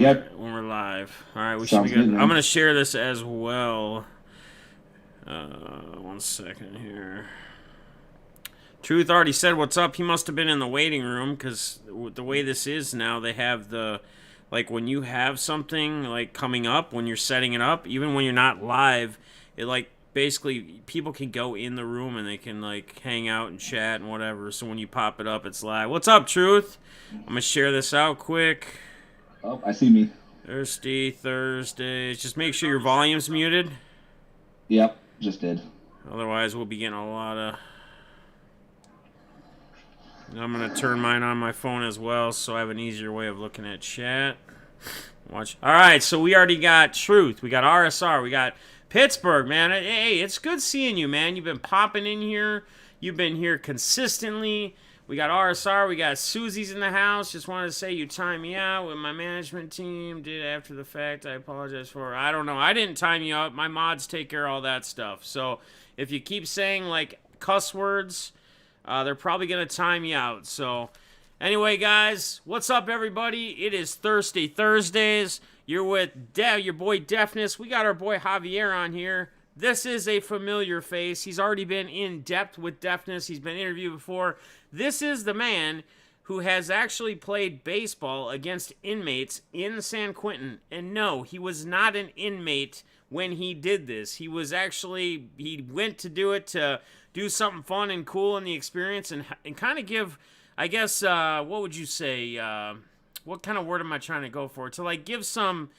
Yep. When we're live. All right, we should be Sounds good. good, I'm man. gonna share this as well. 1 second here. Truth already said what's up. He must have been in the waiting room because the way this is now, they have the like when you have something like coming up when you're setting it up, even when you're not live, it like basically people can go in the room and they can like hang out and chat and whatever. So when you pop it up, it's live. What's up, Truth? I'm gonna share this out quick. Oh, I see me. Thursdays. Just make sure your volume's muted. Yep, just did. Otherwise, we'll be getting a lot of. I'm gonna turn mine on my phone as well, so I have an easier way of looking at chat. Watch. All right, so we already got Truth. We got RSR. We got Pittsburgh, man. Hey, it's good seeing you, man. You've been popping in here. You've been here consistently. We got RSR. We got Susie's in the house. Just wanted to say you timed me out with my management team. Did after the fact. I apologize for. I don't know. I didn't time you out. My mods take care of all that stuff. So if you keep saying like cuss words, they're probably gonna time you out. So anyway, guys, what's up, everybody? It is Thirsty Thursdays. You're with your boy Defness. We got our boy Javier on here. This is a familiar face. He's already been in depth with Defness. He's been interviewed before. This is the man who has actually played baseball against inmates in San Quentin. And no, he was not an inmate when he did this. He went to do it to do something fun and cool in the experience and kind of give, I guess, what would you say? What kind of word am I trying to go for? To like give some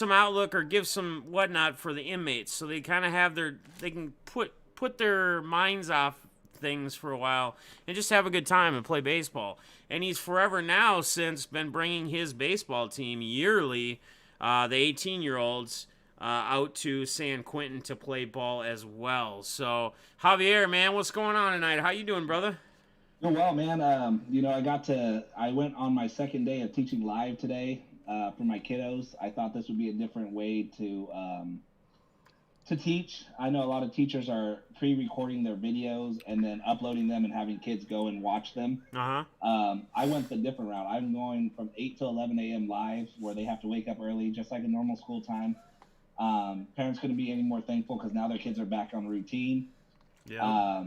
outlook or give some whatnot for the inmates, so they kind of have they can put their minds off things for a while and just have a good time and play baseball. And he's forever now since been bringing his baseball team yearly, the 18-year-olds, out to San Quentin to play ball as well. So Javier, man, what's going on tonight? How you doing, brother? Oh well, man. I went on my second day of teaching live today for my kiddos. I thought this would be a different way to teach. I know a lot of teachers are pre-recording their videos and then uploading them and having kids go and watch them. Uh-huh. I went the different route. I'm going from 8 to 11 a.m. live, where they have to wake up early, just like a normal school time. Parents couldn't be any more thankful because now their kids are back on routine. Yeah.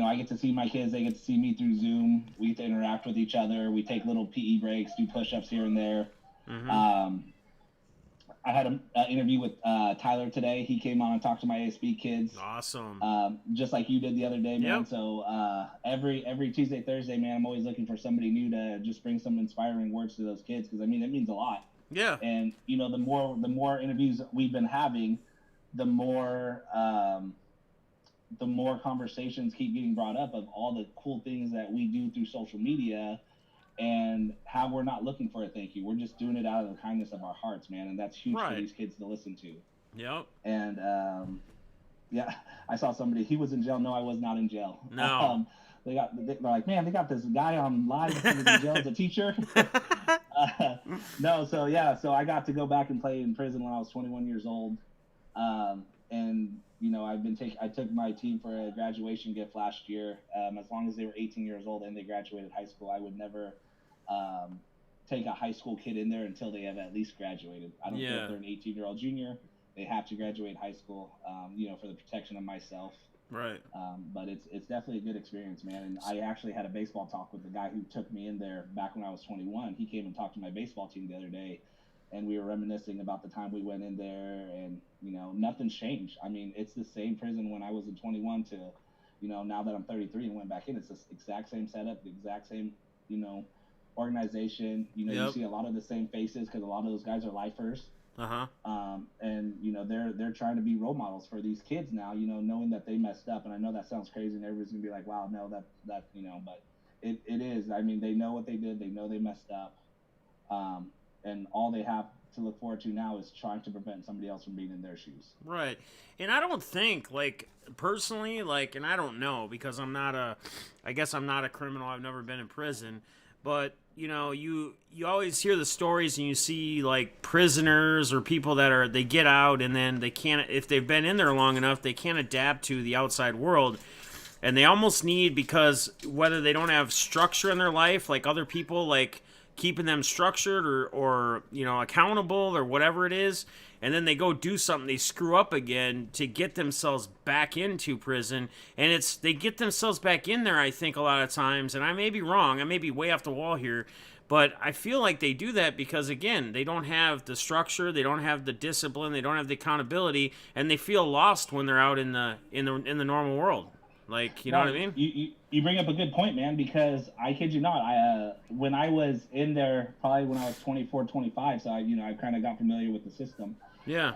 I get to see my kids. They get to see me through Zoom. We get to interact with each other. We take little PE breaks, do push-ups here and there. Mm-hmm. I had an interview with Tyler today. He came on and talked to my ASB kids. Awesome. Just like you did the other day, man. Yep. So every Tuesday, Thursday, man, I'm always looking for somebody new to just bring some inspiring words to those kids, because I mean it means a lot. Yeah. And the more interviews we've been having, the more conversations keep getting brought up of all the cool things that we do through social media, and how we're not looking for a thank you. We're just doing it out of the kindness of our hearts, man. And that's huge for these kids to listen to. Yep. And yeah, I saw somebody, he was in jail. No, I was not in jail. No. They're like, man, they got this guy on live who was in jail as a teacher. No, so yeah, so I got to go back and play in prison when I was 21 years old. And I took my team for a graduation gift last year. As long as they were 18 years old and they graduated high school, I would never take a high school kid in there until they have at least graduated. I don't care if they're an 18-year-old junior; they have to graduate high school. For the protection of myself. Right. But it's definitely a good experience, man. And I actually had a baseball talk with the guy who took me in there back when I was 21. He came and talked to my baseball team the other day, and we were reminiscing about the time we went in there, and nothing's changed. I mean, it's the same prison when I was in 21 to now that I'm 33 and went back in. It's the exact same setup, the exact same organization. Yep. You see a lot of the same faces because a lot of those guys are lifers. Uh-huh. And they're trying to be role models for these kids now, knowing that they messed up. And I know that sounds crazy and everybody's gonna be like, wow, no, that but it is. I mean, they know what they did, they know they messed up. And all they have to look forward to now is trying to prevent somebody else from being in their shoes. Right. And I don't think, like, personally, like, and I don't know because I guess I'm not a criminal. I've never been in prison. But, you always hear the stories and you see, like, prisoners or people they get out and then they can't, if they've been in there long enough, they can't adapt to the outside world. And they almost need, because whether they don't have structure in their life, like other people, like, keeping them structured or accountable or whatever it is, and then they go do something, they screw up again to get themselves back into prison, and they get themselves back in there, I think, a lot of times, and I may be wrong, I may be way off the wall here, but I feel like they do that because, again, they don't have the structure, they don't have the discipline, they don't have the accountability, and they feel lost when they're out in the normal world. Like, you know what I mean? You bring up a good point, man, because I kid you not, when I was in there, probably when I was 24, 25, so I kind of got familiar with the system. Yeah.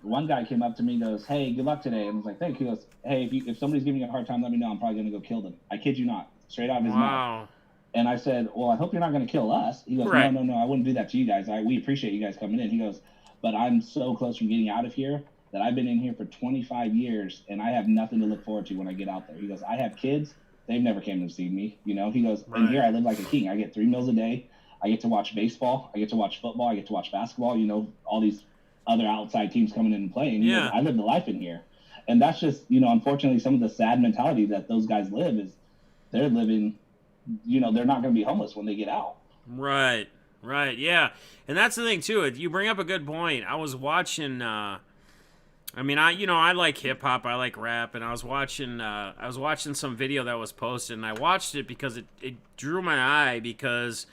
One guy came up to me and goes, "Hey, good luck today." And I was like, "Thank you." He goes, "Hey, if somebody's giving you a hard time, let me know. I'm probably going to go kill them." I kid you not. Straight out of his mouth. And I said, "Well, I hope you're not going to kill us." He goes, right. No, I wouldn't do that to you guys. We appreciate you guys coming in. He goes, "But I'm so close from getting out of here that I've been in here for 25 years, and I have nothing to look forward to when I get out there." He goes, "I have kids. They've never came to see me." He goes, right. "And here I live like a king. I get 3 meals a day. I get to watch baseball. I get to watch football. I get to watch basketball. All these other outside teams coming in and playing. He goes, I live the life in here." And that's just, unfortunately, some of the sad mentality that those guys live is they're living, they're not going to be homeless when they get out. Right, yeah. And that's the thing, too. You bring up a good point. I was watching, I like hip-hop, I like rap, and I was watching some video that was posted, and I watched it because it drew my eye because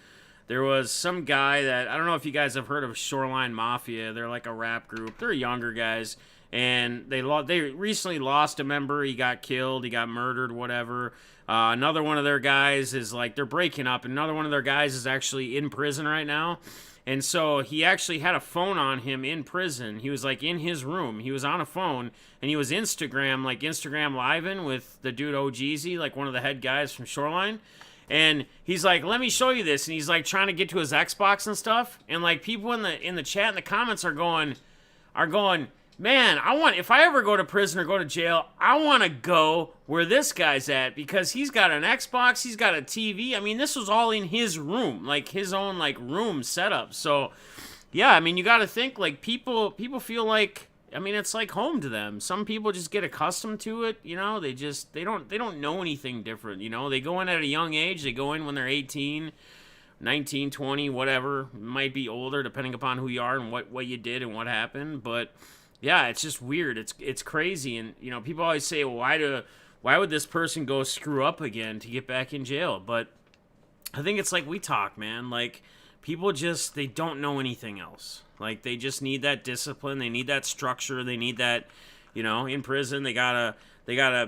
there was some guy that, I don't know if you guys have heard of Shoreline Mafia. They're like a rap group. They're younger guys. And they recently lost a member. He got killed. He got murdered, whatever. Another one of their guys is they're breaking up. Another one of their guys is actually in prison right now. And so he actually had a phone on him in prison. He was in his room. He was on a phone and he was Instagram living with the dude OGZ, one of the head guys from Shoreline. And he's like, "Let me show you this." And he's trying to get to his Xbox and stuff. And people in the chat and the comments are going, "Man, if I ever go to prison or go to jail, I want to go where this guy's at because he's got an Xbox, he's got a TV. I mean, this was all in his room, his own room setup." So, yeah, you got to think people feel it's like home to them. Some people just get accustomed to it, they don't know anything different, They go in at a young age, they go in when they're 18, 19, 20, whatever. Might be older depending upon who you are and what you did and what happened, but yeah, it's just weird. It's crazy, and people always say, well, why would this person go screw up again to get back in jail? But I think it's we talk, man. People they don't know anything else. They just need that discipline. They need that structure. They need that, in prison they gotta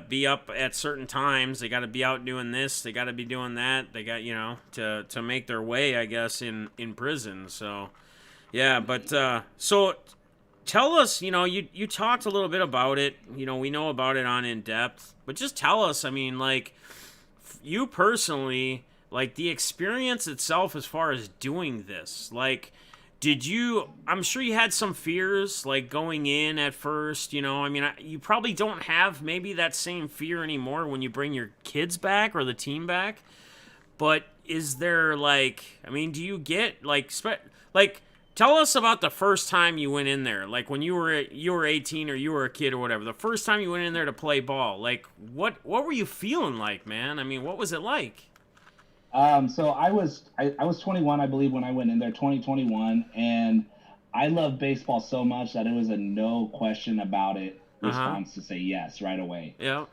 be up at certain times. They gotta be out doing this. They gotta be doing that. They got to make their way, I guess, in prison. So yeah, but so. Tell us, you talked a little bit about it. We know about it on In Depth. But just tell us, you personally, the experience itself as far as doing this. I'm sure you had some fears, going in at first, you probably don't have maybe that same fear anymore when you bring your kids back or the team back. But is there, do you get, tell us about the first time you went in there, when you were 18 or you were a kid or whatever. The first time you went in there to play ball, what were you feeling like, man? What was it like? So I was 21, I believe, when I went in there, 2021, and I love baseball so much that it was a no question about it response to say yes right away. Yeah.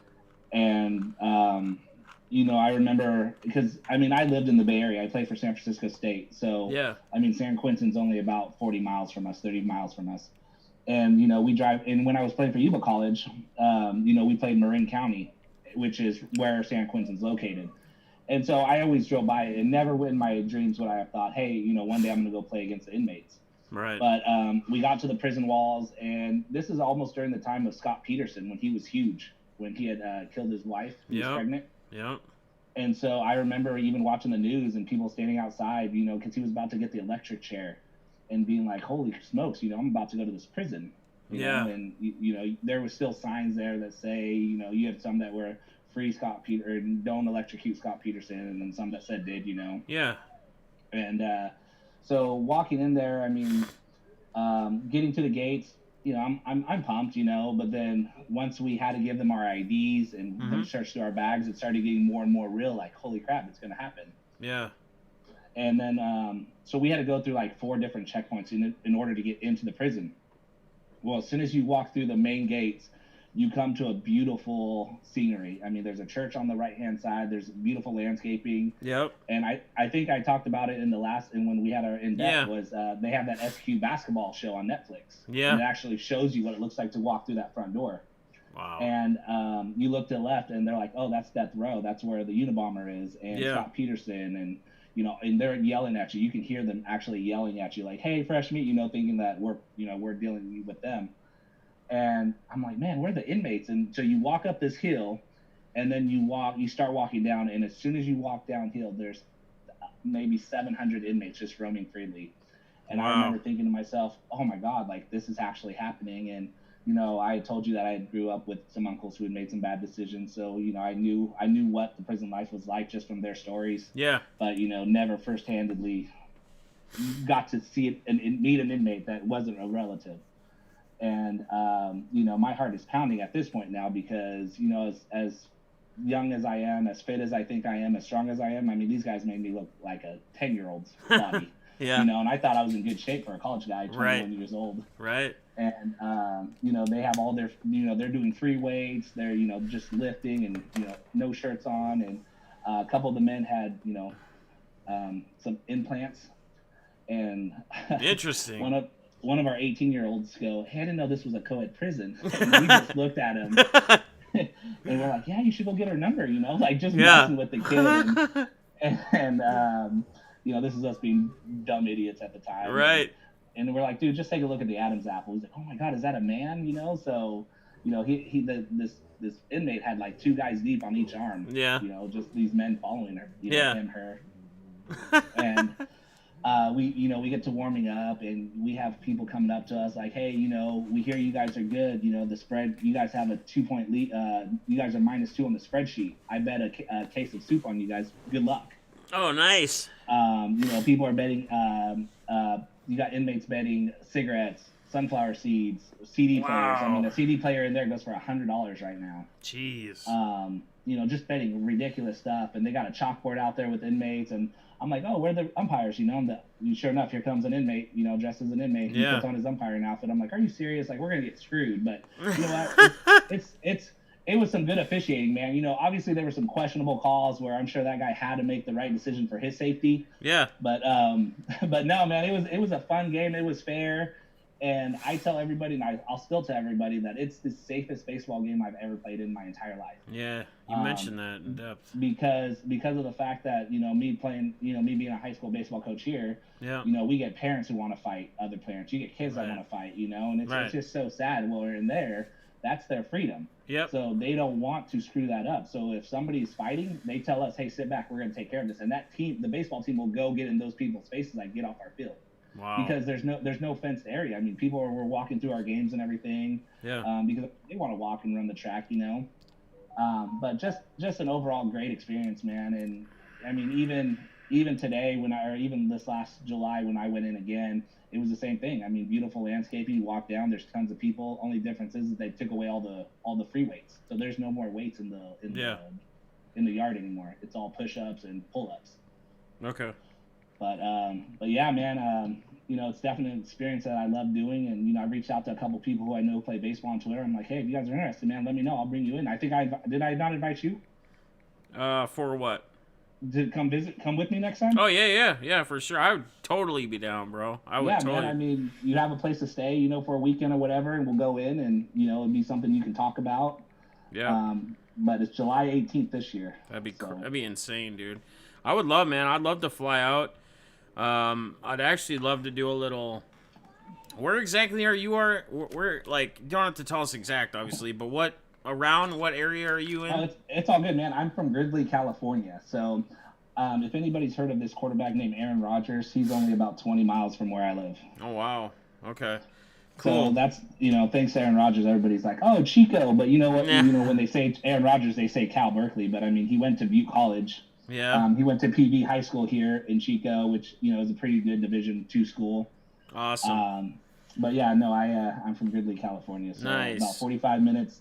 And I remember because I lived in the Bay Area. I played for San Francisco State, so yeah. San Quentin's only about 40 miles from us, 30 miles from us, and we drive. And when I was playing for Yuba College, we played Marin County, which is where San Quentin's located. And so I always drove by it, and never in my dreams would I have thought, hey, one day I'm going to go play against the inmates. Right. But we got to the prison walls, and this is almost during the time of Scott Peterson when he was huge, when he had killed his wife who was pregnant. Yeah. And so I remember even watching the news and people standing outside, because he was about to get the electric chair and being like, holy smokes, I'm about to go to this prison. You know? And, there were still signs there that say, you had some that were free Scott Peter, or don't electrocute Scott Peterson, and then some that said did, Yeah. And so walking in there, getting to the gates, I'm pumped, but then once we had to give them our IDs and search through our bags, it started getting more and more real, holy crap, it's going to happen. Yeah. And then so we had to go through like 4 different checkpoints in order to get into the prison. Well, as soon as you walk through the main gates, you come to a beautiful scenery. I mean, there's a church on the right-hand side. There's beautiful landscaping. Yep. And I think I talked about it in the last, and when we had our in-depth, was they have that SQ basketball show on Netflix. Yeah. And it actually shows you what it looks like to walk through that front door. Wow. And you look to the left, and they're like, oh, that's Death Row. That's where the Unabomber is, and Scott Peterson, and and they're yelling at you. You can hear them actually yelling at you, like, "Hey, fresh meat," thinking that we're dealing with them. And I'm like, man, we're the inmates. And so you walk up this hill, and then you start walking down, and as soon as you walk downhill, there's maybe 700 inmates just roaming freely. And I remember thinking to myself, oh my God, like this is actually happening. And I told you that I grew up with some uncles who had made some bad decisions, so I knew what the prison life was like just from their stories. Yeah. But never first-handedly got to see it and meet an inmate that wasn't a relative. And my heart is pounding at this point now because as young as I am, as fit as I think I am, as strong as I am, I mean these guys made me look like a 10-year-old's body. Yeah. And I thought I was in good shape for a college guy, 21 years old. Right. And they have all their they're doing free weights, they're just lifting and no shirts on, and a couple of the men had some implants, and interesting. one of our 18-year-olds go, hey, I didn't know this was a co-ed prison. And we just looked at him and we're like, yeah, you should go get her number, like just messing with the kid. And this is us being dumb idiots at the time. Right. And we're like, dude, just take a look at the Adam's apple. He's like, oh my God, is that a man? So, this inmate had like 2 guys deep on each arm. Yeah. Just these men following her. Him, her. And we get to warming up, and we have people coming up to us like, hey, we hear you guys are good. The spread, you guys have a 2-point lead. You guys are -2 on the spreadsheet. I bet a case of soup on you guys. Good luck. Oh, nice. People are betting. You got inmates betting cigarettes, sunflower seeds, CD players. I mean, a CD player in there goes for $100 right now. Jeez. Just betting ridiculous stuff, and they got a chalkboard out there with inmates, and I'm like, oh, where are the umpires? Sure enough, here comes an inmate, dressed as an inmate. He puts on his umpiring outfit. I'm like, are you serious? Like, we're gonna get screwed. But you know what? It was some good officiating, man. Obviously there were some questionable calls where I'm sure that guy had to make the right decision for his safety. Yeah. But no, man, it was a fun game. It was fair, and I tell everybody, and I'll still tell everybody that it's the safest baseball game I've ever played in my entire life. Yeah, you mentioned that in depth. Because of the fact that me playing, me being a high school baseball coach here. Yeah. We get parents who want to fight other parents. You get kids that want to fight. And it's just so sad. Well, we're in there. That's their freedom. Yep. So they don't want to screw that up. So if somebody's fighting, they tell us, hey, sit back, we're going to take care of this. And that team, the baseball team, will go get in those people's faces, like, get off our field. Wow. Because there's no fenced area. I mean, people were walking through our games and everything. Yeah. Because they want to walk and run the track, But just an overall great experience, man. And I mean, even today even this last July when I went in again, it was the same thing. I mean, beautiful landscaping. You walk down, there's tons of people. Only difference is they took away all the free weights, so there's no more weights in the yard anymore. It's all push-ups and pull-ups. Okay. But yeah, man. It's definitely an experience that I love doing, and I reached out to a couple people who I know play baseball on Twitter. I'm like, hey, if you guys are interested, man, let me know. I'll bring you in. I think did I not invite you? For what? To come with me next time? Oh yeah, for sure. I would totally be down, bro. I would totally. Man, I mean, you have a place to stay, for a weekend or whatever, and we'll go in, and it'd be something you can talk about. Yeah. But it's July 18th this year. That'd be insane, dude. I would love, man. I'd love to fly out. I'd actually love to do a little. Where exactly are you? Where like you don't have to tell us exact, obviously, but what area are you in? It's all good, man. I'm from Gridley, California. So, if anybody's heard of this quarterback named Aaron Rodgers, he's only about 20 miles from where I live. Oh wow. Okay. Cool. So that's thanks to Aaron Rodgers, everybody's like, oh, Chico, but you know what? Yeah. When they say Aaron Rodgers, they say Cal Berkeley, but I mean he went to Butte College. Yeah. He went to PV High School here in Chico, which is a pretty good Division II school. Awesome. But yeah, no, I'm from Gridley, California, so nice. About 45 minutes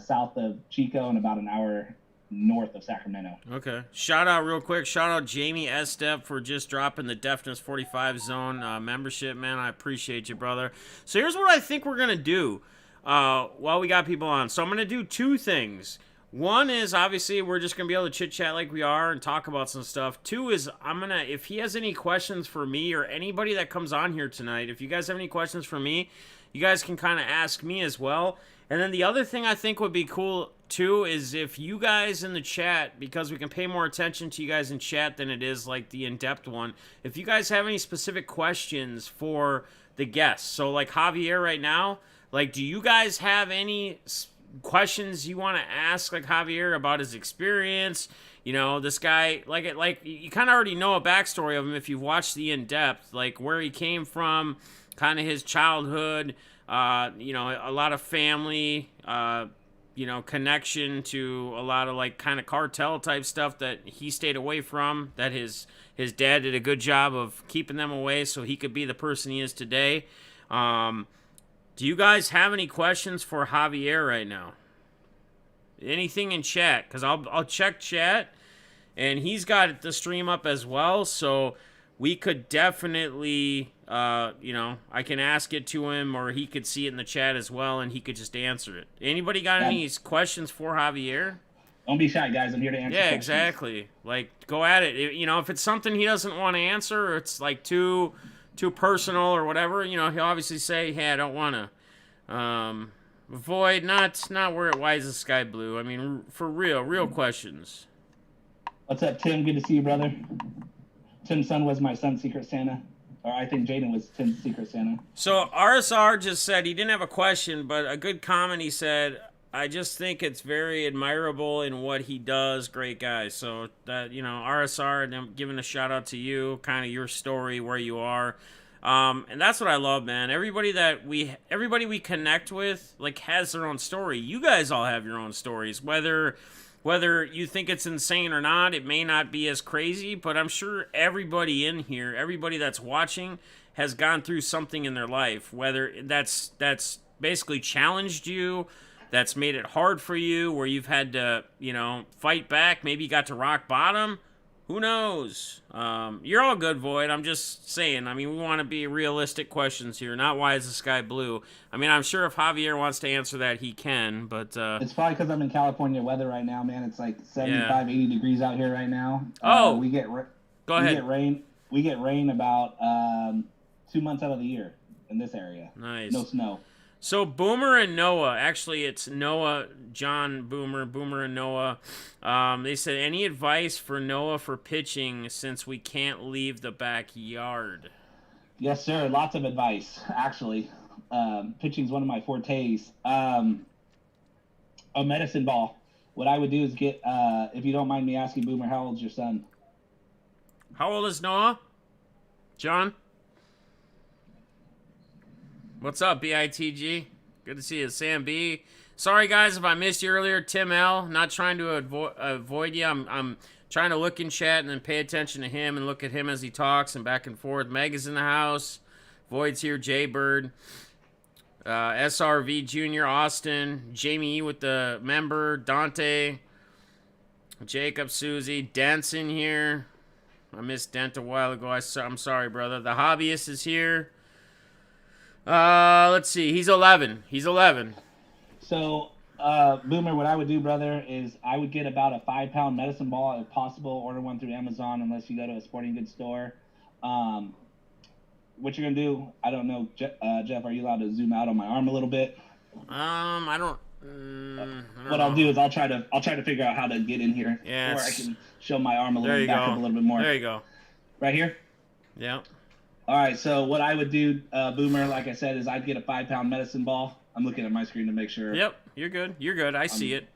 south of Chico and about an hour north of Sacramento. Okay. Shout out real quick. Shout out Jamie Estep for just dropping the Defness45 zone membership, man. I appreciate you, brother. So here's what I think we're gonna do while we got people on. So I'm gonna do two things. One is obviously we're just gonna be able to chit chat like we are and talk about some stuff. Two is if he has any questions for me or anybody that comes on here tonight, if you guys have any questions for me, you guys can kind of ask me as well. And then the other thing I think would be cool too is if you guys in the chat, because we can pay more attention to you guys in chat than it is like the in-depth one, if you guys have any specific questions for the guests. So like Javier right now, like do you guys have any questions you want to ask like Javier about his experience? You know, this guy, like you kind of already know a backstory of him if you've watched the in-depth, like where he came from, kind of his childhood, you know, a lot of family, you know, connection to a lot of like kind of cartel type stuff that he stayed away from, that his dad did a good job of keeping them away so he could be the person he is today. Do you guys have any questions for Javier right now? Anything in chat? Because I'll check chat, and he's got the stream up as well, so we could definitely, you know, I can ask it to him, or he could see it in the chat as well, and he could just answer it. Anybody got any questions for Javier? Don't be shy, guys. I'm here to answer questions. Exactly. Like, go at it. You know, if it's something he doesn't want to answer, or it's like too personal or whatever, you know, he'll obviously say, hey, I don't want to. Void, not why is the sky blue? I mean, for real questions. What's up, Tim? Good to see you, brother. Tim's son was my son's Secret Santa. Or I think Jaden was Tim's Secret Santa. So RSR just said he didn't have a question, but a good comment. He said, I just think it's very admirable in what he does. Great guy. So that, you know, RSR, and I'm giving a shout out to you, kind of your story, where you are. And that's what I love, man. Everybody we connect with, like, has their own story. You guys all have your own stories, whether you think it's insane or not. It may not be as crazy, but I'm sure everybody in here, everybody that's watching, has gone through something in their life, whether that's basically challenged you, that's made it hard for you, where you've had to, you know, fight back, maybe you got to rock bottom. Who knows? You're all good, Void. I'm just saying. I mean, we want to be realistic questions here, not why is the sky blue. I mean, I'm sure if Javier wants to answer that, he can, but... It's probably because I'm in California weather right now, man. It's like 75, 80 degrees out here right now. Oh! We get We get rain about 2 months out of the year in this area. Nice. No snow. So Boomer and Noah, actually it's Noah, John, Boomer and Noah. They said, any advice for Noah for pitching since we can't leave the backyard? Yes, sir. Lots of advice, actually. Pitching is one of my fortes. A medicine ball. What I would do is get, if you don't mind me asking, Boomer, how old's your son? How old is Noah? John? What's up, BITG? Good to see you. Sam B. Sorry, guys, if I missed you earlier. Tim L. Not trying to avoid you. I'm trying to look in chat and then pay attention to him and look at him as he talks and back and forth. Meg is in the house. Void's here. Jaybird. SRV Jr. Austin. Jamie E. with the member. Dante. Jacob. Susie. Dent's in here. I missed Dent a while ago. I'm sorry, brother. The hobbyist is here. Let's see. He's 11. So, Boomer, what I would do, brother, is I would get about a 5-pound medicine ball if possible. Order one through Amazon unless you go to a sporting goods store. What you're gonna do? I don't know, Jeff. Are you allowed to zoom out on my arm a little bit? I don't what I'll do is I'll try to figure out how to get in here, or I can show my arm a little back up a little bit more. There you go. Right here. Yeah. All right, so what I would do, Boomer, like I said, is I'd get a 5-pound medicine ball. I'm looking at my screen to make sure. Yep, you're good. I see it.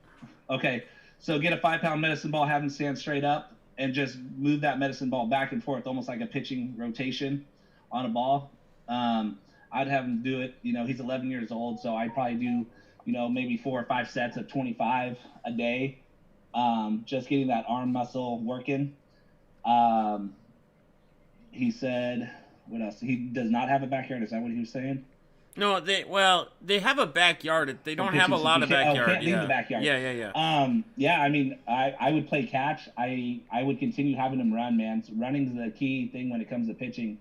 Okay, so get a 5-pound medicine ball, have him stand straight up, and just move that medicine ball back and forth, almost like a pitching rotation on a ball. I'd have him do it. You know, he's 11 years old, so I'd probably do, you know, maybe 4 or 5 sets of 25 a day, just getting that arm muscle working. He said... What else? He does not have a backyard. Is that what he was saying? No, they have a backyard. They For don't have pitching a since lot you of can't backyard. leave the Yeah. backyard. Yeah, yeah, yeah. Yeah, I mean, I would play catch. I would continue having him run, man. So running's the key thing when it comes to pitching.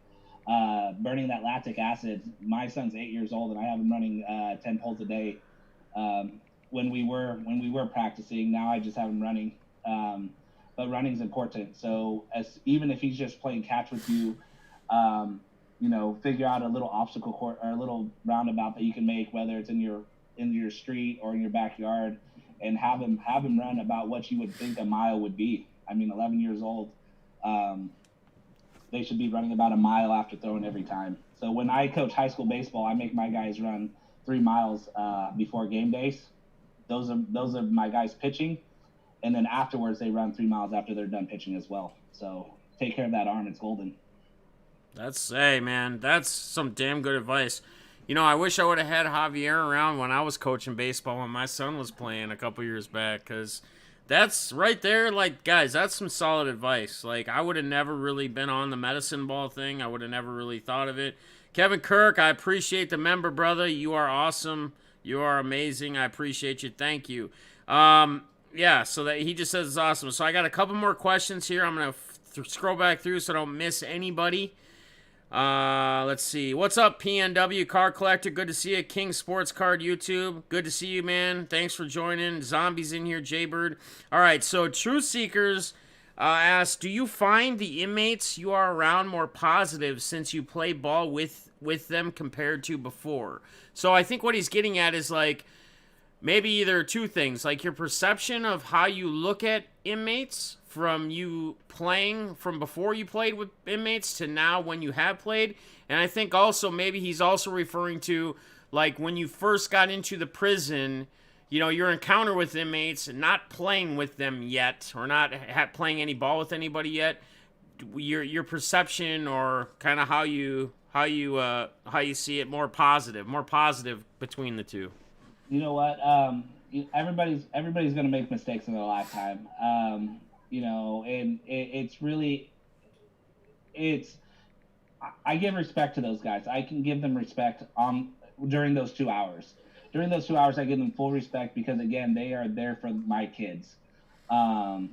Burning that lactic acid. My son's 8 years old, and I have him running 10 pulls a day. Um, when we were practicing, now I just have him running. But running's important. So as even if he's just playing catch with you, um, figure out a little obstacle course or a little roundabout that you can make, whether it's in your street or in your backyard, and have him run about what you would think a mile would be. I mean, 11 years old, um, they should be running about a mile after throwing every time. So when I coach high school baseball, I make my guys run 3 miles before game days. Those are my guys pitching, and then afterwards they run 3 miles after they're done pitching as well. So take care of that arm; it's golden. Hey, man, that's some damn good advice. I wish I would have had Javier around when I was coaching baseball when my son was playing a couple years back, because that's right there, like, guys, that's some solid advice. Like, I would have never really been on the medicine ball thing. I would have never really thought of it. Kevin Kirk, I appreciate the member, brother. You are awesome. You are amazing. I appreciate you. Thank you. Yeah, so that he just says it's awesome. So I got a couple more questions here. I'm going to scroll back through so I don't miss anybody. Let's see. What's up, PNW Car Collector? Good to see you. King Sports Card YouTube. Good to see you, man. Thanks for joining. Zombies in here, Jaybird. All right, so Truth Seekers asks, do you find the inmates you are around more positive since you play ball with them compared to before? So I think what he's getting at is, like, maybe either two things, like your perception of how you look at inmates from you playing from before you played with inmates to now when you have played. And I think also maybe he's also referring to, like, when you first got into the prison, your encounter with inmates and not playing with them yet, or not playing any ball with anybody yet, your perception or kind of how you see it more positive between the two. You know what? Everybody's going to make mistakes in their lifetime. And I give respect to those guys. I can give them respect during those 2 hours. During those 2 hours, I give them full respect because, again, they are there for my kids. You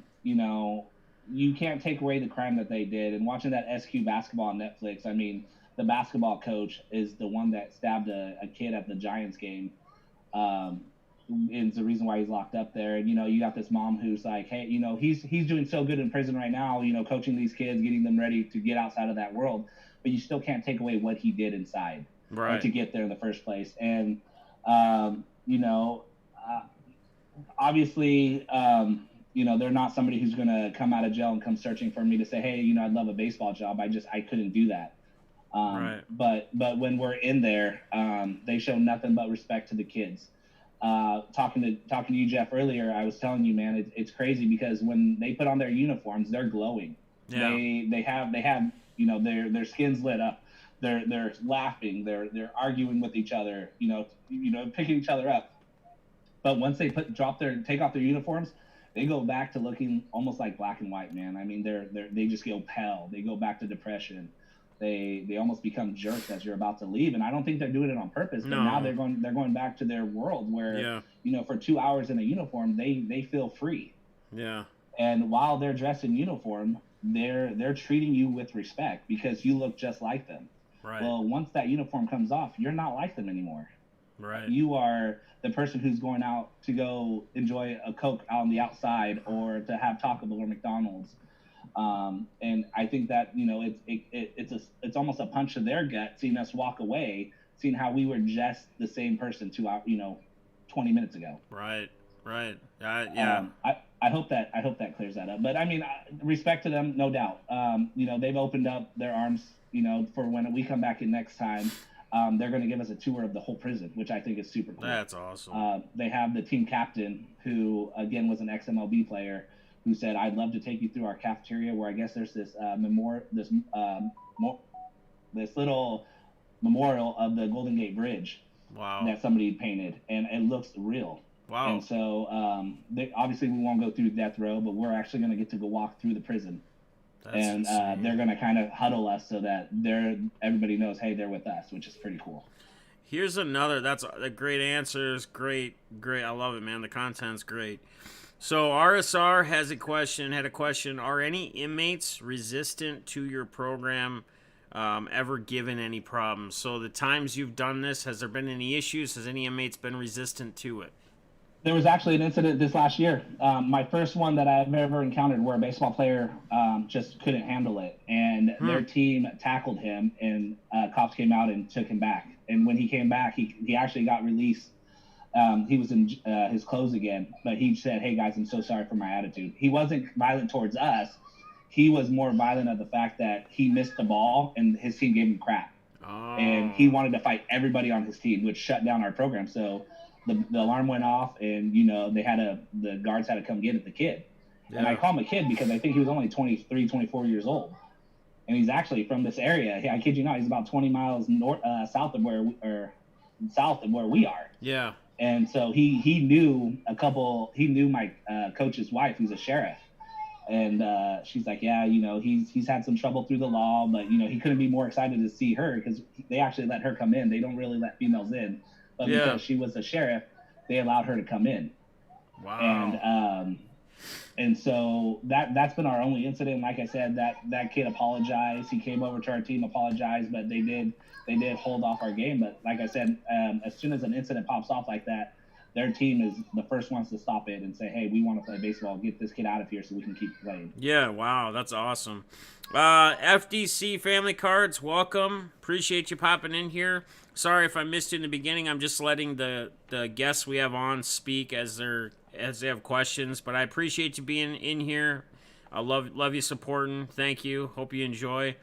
can't take away the crime that they did. And watching that SQ basketball on Netflix, I mean, the basketball coach is the one that stabbed a kid at the Giants game. Is the reason why he's locked up there. And, you got this mom who's like, hey, he's doing so good in prison right now, coaching these kids, getting them ready to get outside of that world. But you still can't take away what he did inside, right, to get there in the first place. And, obviously, they're not somebody who's going to come out of jail and come searching for me to say, hey, I'd love a baseball job. I couldn't do that. Right. But when we're in there, they show nothing but respect to the kids. Talking to you, Jeff, earlier, I was telling you, man, it's crazy because when they put on their uniforms, they're glowing. Yeah. They have their skin's lit up. They're laughing. They're arguing with each other. Picking each other up. But once they take off their uniforms, they go back to looking almost like black and white, man. I mean, they just go pale. They go back to depression. They almost become jerks as you're about to leave, and I don't think they're doing it on purpose. But now they're going back to their world where for 2 hours in a uniform they feel free. Yeah. And while they're dressed in uniform, they're treating you with respect because you look just like them. Right. Well, once that uniform comes off, you're not like them anymore. Right. You are the person who's going out to go enjoy a Coke out on the outside or to have Taco Bell or McDonald's. And I think that it's almost a punch to their gut seeing us walk away, seeing how we were just the same person 20 minutes ago. Right. Yeah. I hope that clears that up. But I mean, respect to them, no doubt. They've opened up their arms. For when we come back in next time, they're going to give us a tour of the whole prison, which I think is super cool. That's awesome. They have the team captain, who again was an ex-MLB player, who said, I'd love to take you through our cafeteria where I guess there's this this little memorial of the Golden Gate Bridge. Wow. That somebody painted, and it looks real. Wow. And so obviously we won't go through death row, but we're actually going to get to go walk through the prison. That's insane. They're going to kind of huddle us so that everybody knows, hey, they're with us, which is pretty cool. Here's another. That's a great answers. Great. I love it, man. The content's great. So RSR had a question. Are any inmates resistant to your program ever given any problems? So the times you've done this, has there been any issues? Has any inmates been resistant to it? There was actually an incident this last year. My first one that I've ever encountered where a baseball player just couldn't handle it. And their team tackled him, and cops came out and took him back. And when he came back, he actually got released. He was in his clothes again, but he said, "Hey guys, I'm so sorry for my attitude." He wasn't violent towards us. He was more violent of the fact that he missed the ball and his team gave him crap. Oh. And he wanted to fight everybody on his team, which shut down our program. So the alarm went off, and the guards had to come get at the kid. Yeah. And I call him a kid because I think he was only 23, 24 years old. And he's actually from this area. I kid you not, he's about 20 miles south of where we are. Yeah. And so he knew my coach's wife, who's a sheriff. And she's like, yeah, he's had some trouble through the law, but he couldn't be more excited to see her because they actually let her come in. They don't really let females in, but because she was a sheriff, they allowed her to come in. Wow. And so that's been our only incident. Like I said, that kid apologized. He came over to our team, apologized, but they did hold off our game. But like I said, as soon as an incident pops off like that, their team is the first ones to stop it and say, hey, we want to play baseball. Get this kid out of here so we can keep playing. Yeah, wow, that's awesome. FDC Family Cards, welcome. Appreciate you popping in here. Sorry if I missed you in the beginning. I'm just letting the guests we have on speak as they have questions. But I appreciate you being in here. I love you supporting. Thank you. Hope you enjoy.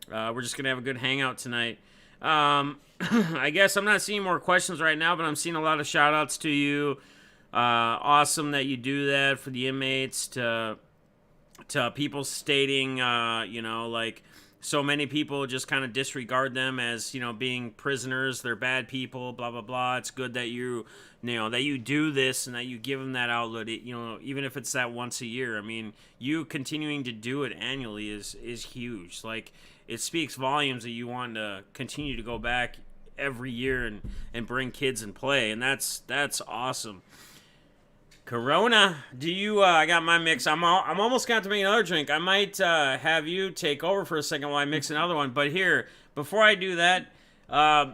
We're just going to have a good hangout tonight. I guess I'm not seeing more questions right now, but I'm seeing a lot of shout outs to you. Awesome that you do that for the inmates, to people stating, like so many people just kind of disregard them as, being prisoners. They're bad people, blah, blah, blah. It's good that that you do this and that you give them that outlet, even if it's that once a year. I mean, you continuing to do it annually is huge. Like, it speaks volumes that you want to continue to go back every year and bring kids and play, and that's awesome. Corona, do you? I got my mix. I'm almost going to have to make another drink. I might have you take over for a second while I mix another one. But here, before I do that,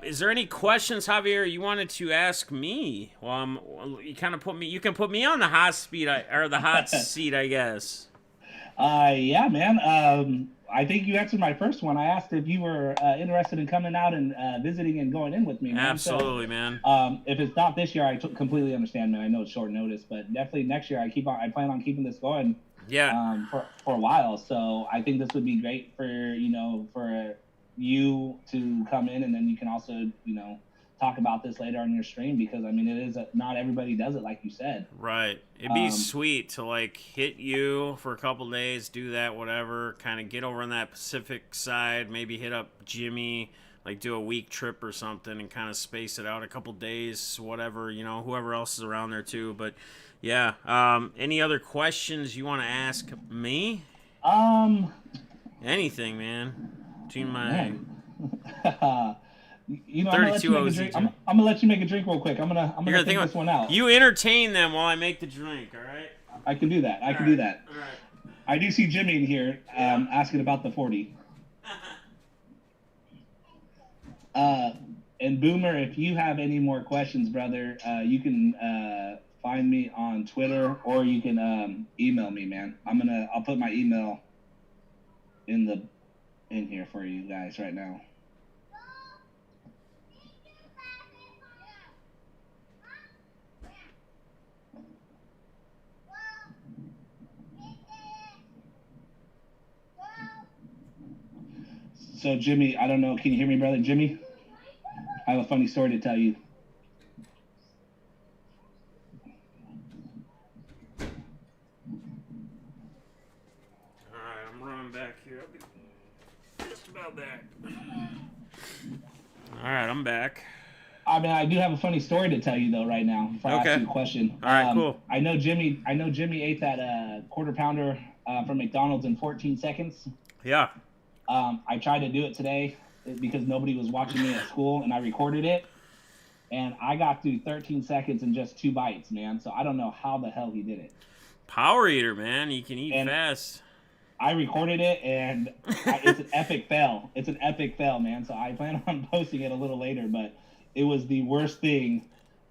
is there any questions, Javier, you wanted to ask me? Well, you kind of you can put me on the hot seat, I guess. Yeah, man. I think you answered my first one. I asked if you were interested in coming out and visiting and going in with me, man. Absolutely, so, man. If it's not this year, I completely understand, man. I know it's short notice, but definitely next year. I plan on keeping this going. Yeah. For a while. So I think this would be great for you to come in, and then you can also talk about this later on your stream, because I mean, it is not everybody does it, like you said. Right. It'd be sweet to hit you for a couple days, do that, whatever, kind of get over on that Pacific side, maybe hit up Jimmy, do a week trip or something and kind of space it out a couple days, whatever, whoever else is around there too. But yeah, any other questions you want to ask me? Anything, man. Between my I'm gonna let you make a drink real quick. I'm gonna think this one out. You entertain them while I make the drink, all right? I can do that. All right. I do see Jimmy in here asking about the 40. And Boomer, if you have any more questions, brother, you can find me on Twitter, or you can email me, man. I'll put my email in here for you guys right now. So, Jimmy, I don't know. Can you hear me, brother? Jimmy? I have a funny story to tell you. All right, I'm running back here. I'll be just about back. All right, I'm back. I mean, I do have a funny story to tell you, though, right now, before I ask you a question. All right, cool. I know Jimmy ate that quarter pounder from McDonald's in 14 seconds. Yeah. I tried to do it today because nobody was watching me at school, and I recorded it. and I got through 13 seconds in just 2 bites, man. So I don't know how the hell he did it. Power eater, man. He can eat And fast. I recorded it, and it's an epic fail. It's an epic fail, man. So I plan on posting it a little later, but it was the worst thing.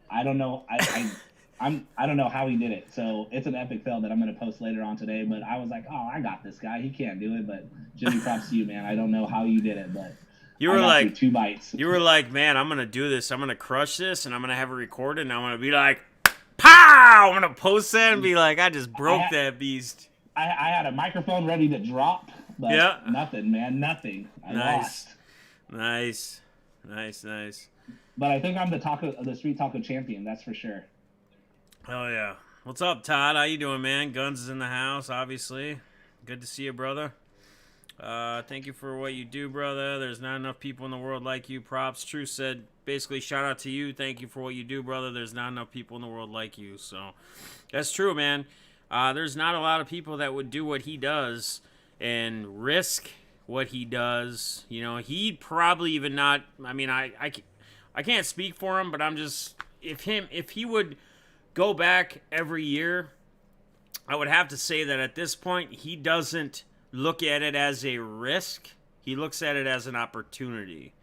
I don't know. I don't know how he did it. So it's an epic fail that I'm going to post later on today. But I was like, oh, I got this guy. He can't do it. But Jimmy, props to you, man. I don't know how you did it, but you were like 2 bites. You were like, man, I'm going to do this. I'm going to crush this, and I'm going to have it recorded, and I'm going to be like, pow! I'm going to post that and be like, I just broke that beast. I had a microphone ready to drop, but nothing, man, nothing. I lost. Nice. But I think I'm the street taco champion. That's for sure. Oh yeah. What's up, Todd? How you doing, man? Guns is in the house, obviously. Good to see you, brother. Thank you for what you do, brother. There's not enough people in the world like you. Props. True said, basically, shout out to you. Thank you for what you do, brother. There's not enough people in the world like you. So that's true, man. There's not a lot of people that would do what he does and risk what he does. You know, he'd probably even not. I mean, I can't speak for him, but I'm just if he would go back every year, I would have to say that at this point he doesn't look at it as a risk. He looks at it as an opportunity.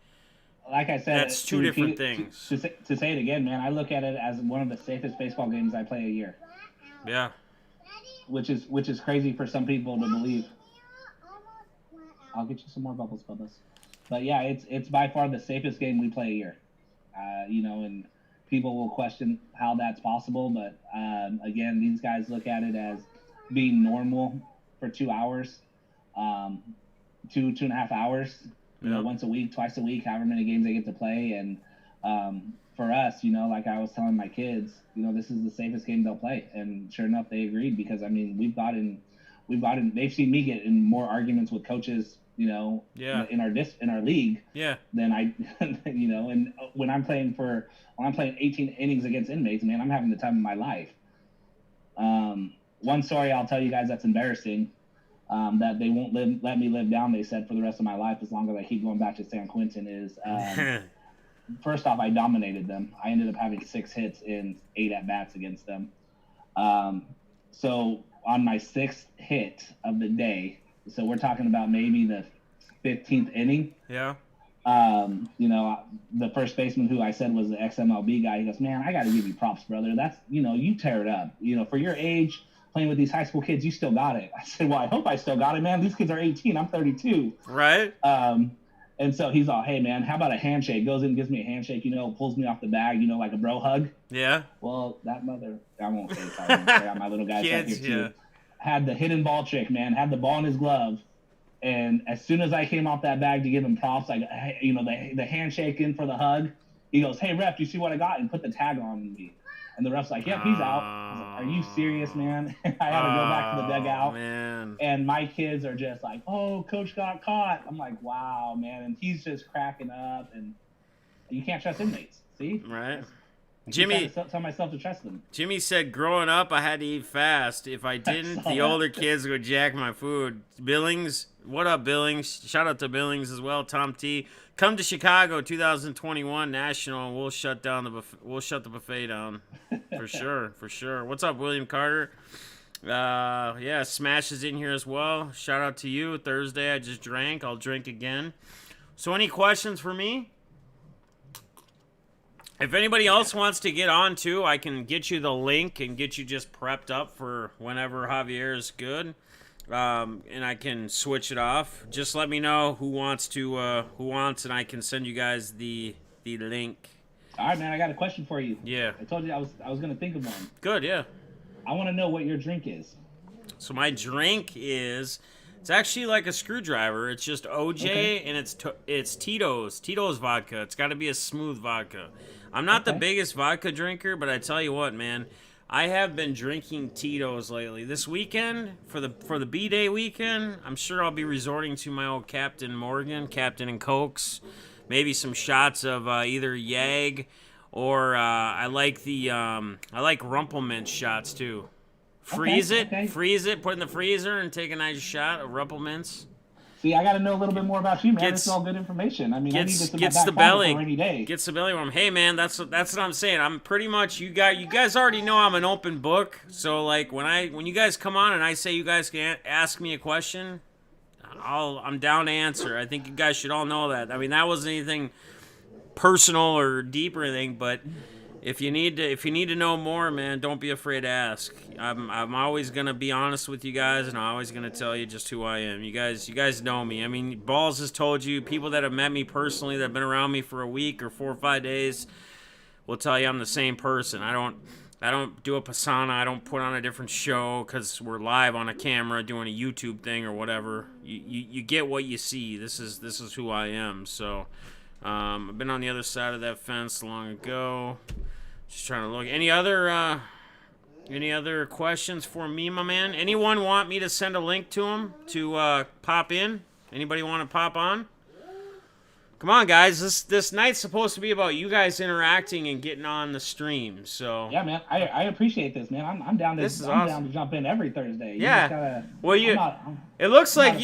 Like I said, that's two different things. To say it again, man, I look at it as one of the safest baseball games I play a year. Yeah. Which is crazy for some people to believe. I'll get you some more bubbles, Bubbles. But yeah, it's by far the safest game we play a year. You know, and people will question how that's possible, but again, these guys look at it as being normal for 2 hours, 2.5 hours. You know, once a week, twice a week, however many games they get to play, and for us, you know, like I was telling my kids, you know, this is the safest game they'll play, and sure enough, they agreed because I mean, they've seen me get in more arguments with coaches, you know, in our league, than I, you know, and when I'm playing 18 innings against inmates, man, I'm having the time of my life. One story I'll tell you guys that's embarrassing, that they won't let me live down, they said, for the rest of my life as long as I keep going back to San Quentin is. First off, I dominated them. I ended up having 6 hits in 8 at-bats against them. So on my 6th hit of the day, so we're talking about maybe the 15th inning. Yeah. You know, the first baseman who I said was the ex-MLB guy, he goes, man, I got to give you props, brother. That's, you know, you tear it up. You know, for your age, playing with these high school kids, you still got it. I said, well, I hope I still got it, man. These kids are 18. I'm 32. Right. And so he's all, hey, man, how about a handshake? Goes in, gives me a handshake, you know, pulls me off the bag, you know, like a bro hug. Yeah. Well, that mother, I won't say it. I got my little guys out here, too. Had the hidden ball trick, man. Had the ball in his glove. And as soon as I came off that bag to give him props, like, you know, the handshake in for the hug, he goes, hey, ref, you see what I got? And put the tag on me. And the ref's like, yep, he's out. I was like, are you serious, man? I had to go back to the dugout. Man. And my kids are just like, oh, coach got caught. I'm like, wow, man. And he's just cracking up. And you can't trust inmates. See? Right. Jimmy, tell myself to trust them. Jimmy said, growing up, I had to eat fast. If I didn't, the older kids would jack my food. Billings, what up, Billings? Shout out to Billings as well. Tom T. Come to Chicago 2021 National. We'll shut the buffet down. For sure. What's up, William Carter? Yeah, Smash is in here as well. Shout out to you. Thursday, I just drank. I'll drink again. So any questions for me? If anybody else wants to get on too, I can get you the link and get you just prepped up for whenever Javier is good. And I can switch it off. Just let me know who wants, and I can send you guys the link. All right, man. I got a question for you. Yeah. I told you I was gonna think of one. Good. Yeah. I want to know what your drink is. So my drink is, it's actually like a screwdriver. It's just OJ and it's Tito's vodka. It's got to be a smooth vodka. I'm not the biggest vodka drinker, but I tell you what, man. I have been drinking Tito's lately. This weekend, for the B-Day weekend, I'm sure I'll be resorting to my old Captain Morgan, Captain and Cokes, maybe some shots of either Yag, or I like Rumplemint shots too. Freeze it, put it in the freezer, and take a nice shot of Rumplemints. See, I got to know a little bit more about you, man. This is Gets all good information. I mean, I need this in my gets back the pocket for a belly. rainy day. Gets the belly worm. Hey man, that's what I'm saying. I'm pretty much you guys already know I'm an open book. So like when you guys come on and I say you guys can ask me a question, I'm down to answer. I think you guys should all know that. I mean, that wasn't anything personal or deep or anything, but if you need to know more, man, don't be afraid to ask. I'm always gonna be honest with you guys, and I'm always gonna tell you just who I am. You guys know me. I mean, Balls has told you. People that have met me personally, that have been around me for a week or 4 or 5 days, will tell you I'm the same person. I don't do a persona. I don't put on a different show because we're live on a camera doing a YouTube thing or whatever. You get what you see. This is who I am. So I've been on the other side of that fence long ago. Just trying to look. Any other questions for me, my man? Anyone want me to send a link to him to pop in? Anybody want to pop on? Come on, guys. This night's supposed to be about you guys interacting and getting on the stream. So yeah, man, I appreciate this, man. I'm down to This is I'm awesome. down to jump in every Thursday. Yeah. It looks like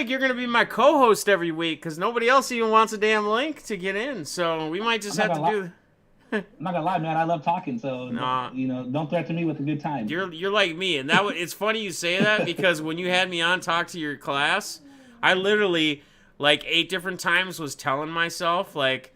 you're gonna be my co-host every week because nobody else even wants a damn link to get in. So we might just have to do. I'm not gonna lie, man. I love talking, so don't threaten me with a good time. You're like me, and it's funny you say that because when you had me on talk to your class, I literally like 8 different times was telling myself like,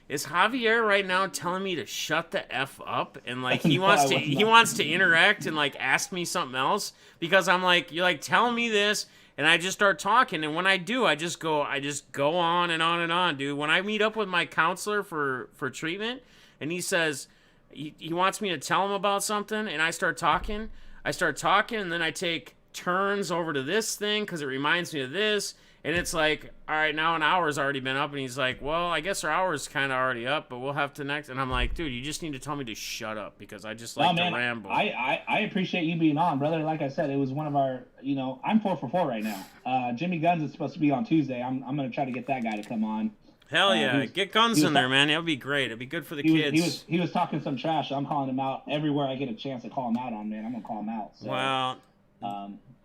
is Javier right now telling me to shut the F up and like he wants to interact and like ask me something else because I'm like you're like telling me this and I just start talking and when I do I just go on and on and on, dude. When I meet up with my counselor for treatment. And he says, he wants me to tell him about something, and I start talking, and then I take turns over to this thing because it reminds me of this, and it's like, all right, now an hour's already been up, and he's like, well, I guess our hour's kind of already up, but we'll have to next, and I'm like, dude, you just need to tell me to shut up because I just like to ramble. I appreciate you being on, brother. Like I said, it was one of our, I'm 4 for 4 right now. Jimmy Guns is supposed to be on Tuesday. I'm going to try to get that guy to come on. Hell yeah. Get Guns in there, man. That would be great. It'd be good for the kids. He was talking some trash. I'm calling him out everywhere I get a chance to call him out on, man. I'm going to call him out. So, well,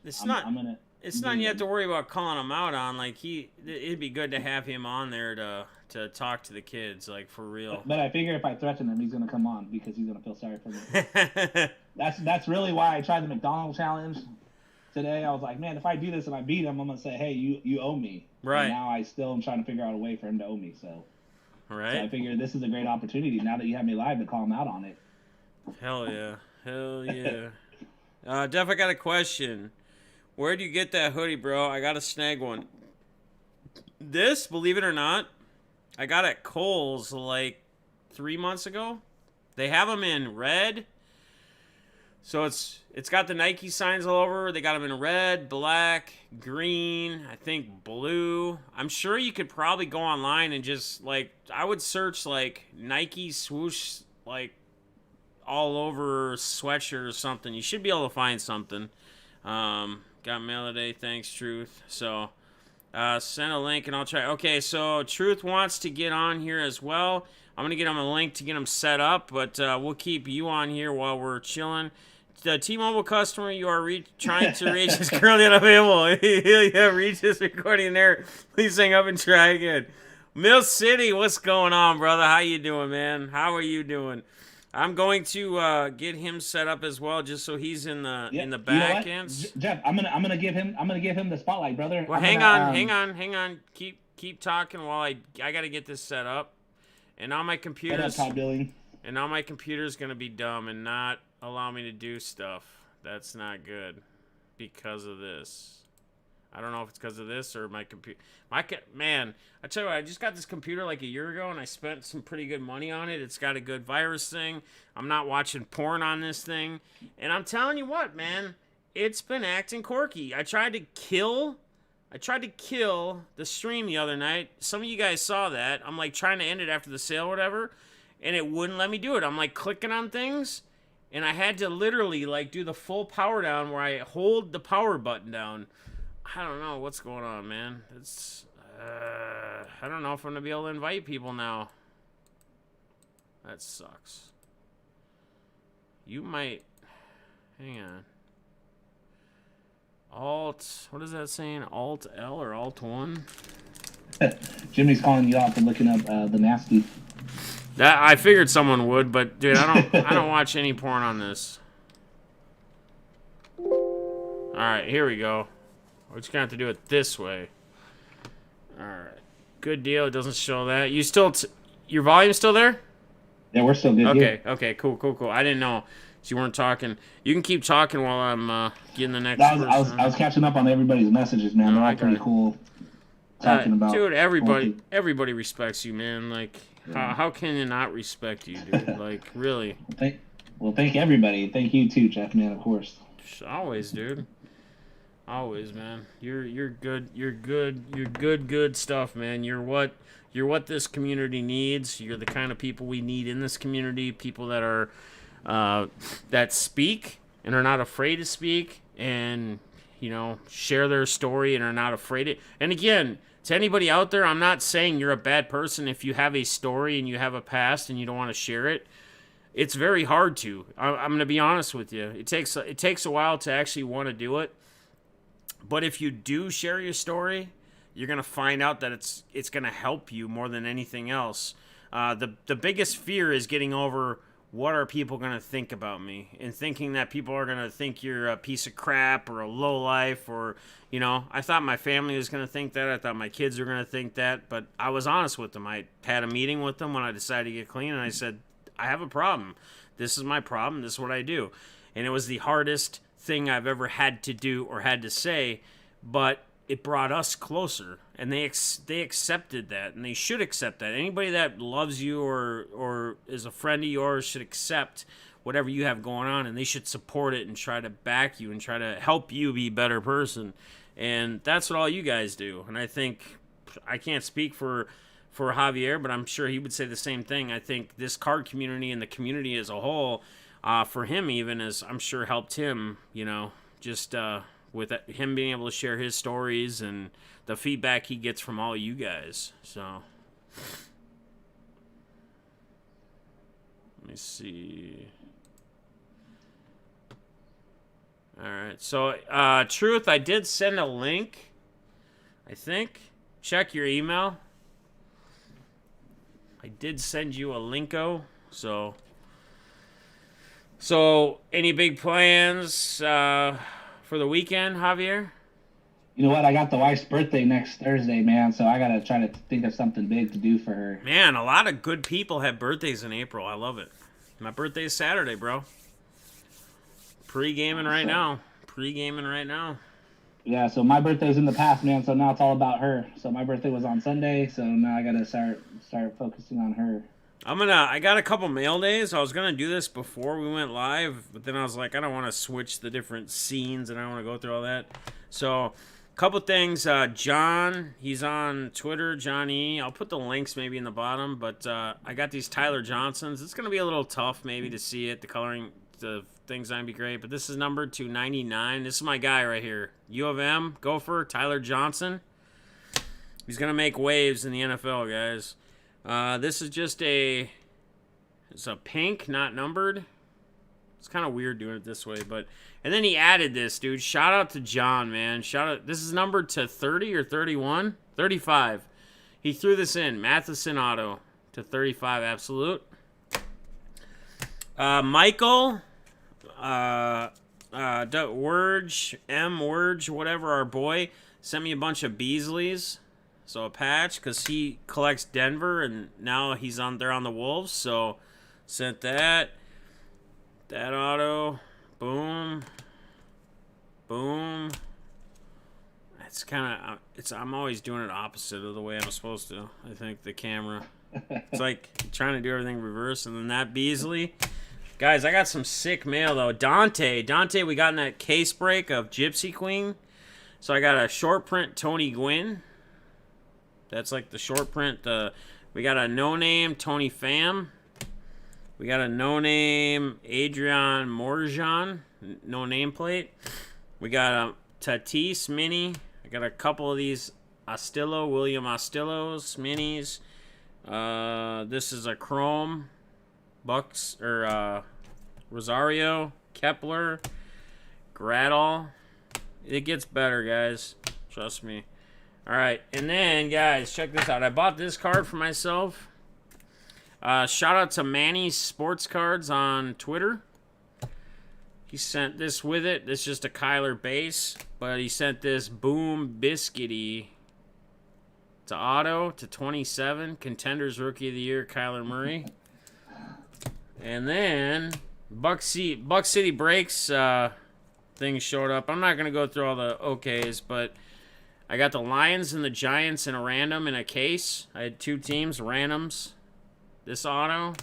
it's nothing you have to worry about calling him out on. Like, it'd be good to have him on there to talk to the kids, like, for real. But I figure if I threaten him, he's going to come on because he's going to feel sorry for me. That's really why I tried the McDonald's challenge today. I was like, man, if I do this and I beat him, I'm going to say, hey, you owe me. Right. And now I still am trying to figure out a way for him to owe me. So I figure this is a great opportunity now that you have me live to call him out on it. Hell yeah. Def, I got a question. Where do you get that hoodie, bro? I got to snag one. This, believe it or not, I got at Kohl's like 3 months ago. They have them in red. So it's got the Nike signs all over. They got them in red, black, green, I think blue. I'm sure you could probably go online and just like I would search like Nike swoosh like all over sweatshirt or something. You should be able to find something. Got mail today, thanks Truth. So send a link and I'll try. Okay, so Truth wants to get on here as well. I'm gonna get him a link to get him set up, but we'll keep you on here while we're chilling. The T-Mobile customer you are trying to reach is currently unavailable. Yeah, reach this recording there. Please hang up and try again. Mill City, what's going on, brother? How you doing, man? How are you doing? I'm going to get him set up as well, just so he's in the back ends. Jeff, I'm gonna give him the spotlight, brother. Well, hang on. Keep talking while I got to get this set up. And now my computer's gonna be dumb and not allow me to do stuff. That's not good because of this. I don't know if it's because of this or my computer. Man, I tell you what, I just got this computer like a year ago and I spent some pretty good money on it. It's got a good virus thing. I'm not watching porn on this thing. And I'm telling you what, man, it's been acting quirky. I tried to kill the stream the other night. Some of you guys saw that. I'm like trying to end it after the sale or whatever, and it wouldn't let me do it. I'm like clicking on things, and I had to literally like do the full power down where I hold the power button down. I don't know what's going on, man. It's I don't know if I'm gonna be able to invite people now. That sucks. You might hang on. Alt, what is that saying? Alt L or Alt 1? Jimmy's calling you out for looking up the nasty. That I figured someone would, but dude, I don't watch any porn on this. All right, here we go. We're just gonna have to do it this way. All right, good deal. It doesn't show that. You still, your volume still there? Yeah, we're still good. Okay, okay, cool. I didn't know. So you weren't talking. You can keep talking while I'm getting the next. I was catching up on everybody's messages, man. They're all pretty cool. Talking about, dude, everybody respects you, man. Like, how can you not respect you, dude? Like, really. Thank everybody. Thank you too, Jeff, man. Of course. Always, dude. Always, man. You're good. You're good stuff, man. You're what this community needs. You're the kind of people we need in this community. People that are that speak and are not afraid to speak, and share their story and are not afraid. And again, to anybody out there, I'm not saying you're a bad person if you have a story and you have a past and you don't want to share it. It's very hard to. I'm going to be honest with you. It takes a while to actually want to do it. But if you do share your story, you're going to find out that it's going to help you more than anything else. The biggest fear is getting over what are people going to think about me, and thinking that people are going to think you're a piece of crap or a lowlife, or, I thought my family was going to think that. I thought my kids were going to think that, but I was honest with them. I had a meeting with them when I decided to get clean, and I said, I have a problem. This is my problem. This is what I do. And it was the hardest thing I've ever had to do or had to say, but it brought us closer, and they accepted that, and they should accept that. Anybody that loves you or is a friend of yours should accept whatever you have going on, and they should support it and try to back you and try to help you be a better person. And that's what all you guys do. And I think, I can't speak for Javier, but I'm sure he would say the same thing. I think this card community and the community as a whole, for him even, as I'm sure helped him, just with him being able to share his stories and the feedback he gets from all you guys. So, let me see. All right. So, Truth, I did send a link, I think. Check your email. I did send you a linko. So any big plans for the weekend, Javier? You know what? I got the wife's birthday next Thursday, man, so I got to try to think of something big to do for her. Man, a lot of good people have birthdays in April. I love it. My birthday is Saturday, bro. Pre-gaming right now. Yeah, so my birthday's in the past, man, so now it's all about her. So my birthday was on Sunday, so now I got to start focusing on her. I got a couple mail days. I was going to do this before we went live, but then I was like, I don't want to switch the different scenes, and I don't want to go through all that. So, a couple things. John, he's on Twitter, Johnny. I'll put the links maybe in the bottom, but I got these Tyler Johnsons. It's going to be a little tough maybe to see it. The coloring, the things might be great, but this is numbered to 99. This is my guy right here. U of M, Gopher, Tyler Johnson. He's going to make waves in the NFL, guys. This is just it's a pink, not numbered. It's kind of weird doing it this way, but, and then he added this, dude. Shout out to John, man. Shout out. This is numbered to 30 or 31? 35. He threw this in. Matheson auto to 35 absolute. Michael, Wurge, whatever, our boy, sent me a bunch of Beasleys. So a patch, because he collects Denver, and now they're on the Wolves. So sent that auto, boom. It's I'm always doing it opposite of the way I'm supposed to. I think the camera, it's like trying to do everything reverse. And then that Beasley, guys, I got some sick mail though. Dante, we got in that case break of Gypsy Queen. So I got a short print Tony Gwynn. That's like the short print. We got a no-name Tony Pham. We got a no-name Adrian Morjan. No nameplate. We got a Tatis mini. I got a couple of these William Astillos minis. This is a Chrome. Bucks, or Rosario. Kepler. Gradall. It gets better, guys. Trust me. All right, and then, guys, check this out. I bought this card for myself. Shout out to Manny's Sports Cards on Twitter. He sent this with it. This is just a Kyler base, but he sent this Boom Biscuity to auto to 27. Contenders Rookie of the Year, Kyler Murray. And then Buck City Breaks things showed up. I'm not going to go through all the okays, but I got the Lions and the Giants in a random in a case. I had 2 teams, randoms. This auto.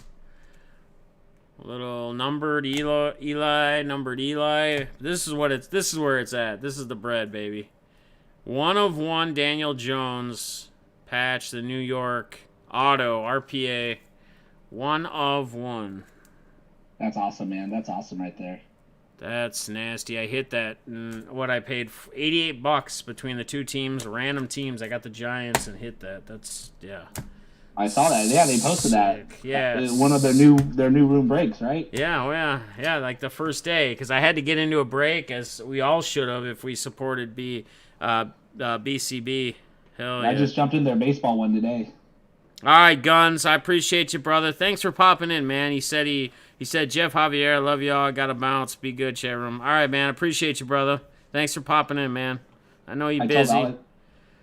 A little numbered Eli, numbered Eli. This is where it's at. This is the bread, baby. 1 of 1 Daniel Jones patch, the New York auto RPA. 1 of 1. That's awesome, man. That's awesome right there. That's nasty. I hit that. What I paid $88 between the 2 teams, random teams. I got the Giants and hit that. That's yeah. I saw that. Yeah, they posted that. Yeah, one of their new room breaks, right? Yeah, well, yeah, like the first day, because I had to get into a break, as we all should have if we supported BCB. Hell yeah! I just jumped in their baseball one today. All right, Guns, I appreciate you, brother. Thanks for popping in, man. He said Jeff Javier, I love y'all. I got to bounce. Be good, chat room. All right, man. Appreciate you, brother. Thanks for popping in, man. I know you're busy.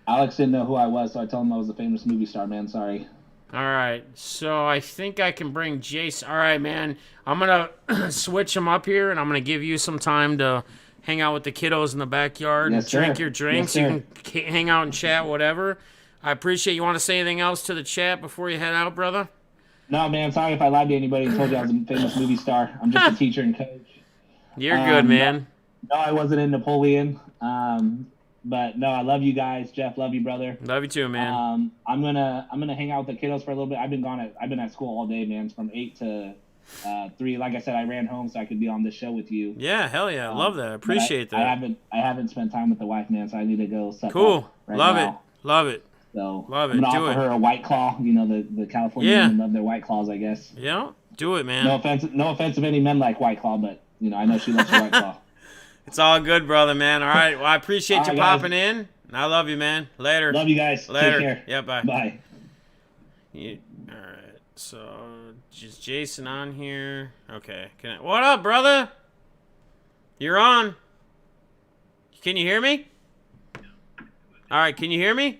Alex didn't know who I was, so I told him I was a famous movie star, man. Sorry. All right, so I think I can bring Jason. All right, man. I'm going to switch him up here, and I'm going to give you some time to hang out with the kiddos in the backyard and drink your drinks. You can hang out and chat, whatever. I appreciate you. Want to say anything else to the chat before you head out, brother? No, man. Sorry if I lied to anybody and told you I was a famous movie star. I'm just a teacher and coach. You're good, man. No, I wasn't in Napoleon. But no, I love you guys. Jeff, love you, brother. Love you too, man. I'm gonna hang out with the kiddos for a little bit. I've been at school all day, man. It's from 8 to 3. Like I said, I ran home so I could be on this show with you. Yeah, hell yeah, love that. Appreciate that. I haven't spent time with the wife, man, so I need to go. Cool. Love it. So love it. I'm gonna offer her a White Claw. You know, the Californians love their White Claws, I guess. Yeah, do it, man. No offense if any men like White Claw, but you know, I know she loves her White Claw. It's all good, brother, man. All right. Well, I appreciate you popping in. I love you, man. Later. Love you guys. Later. Take care. Yeah, bye. Bye. All right. So, just Jason on here. Okay. What up, brother? You're on. Can you hear me? All right. Can you hear me?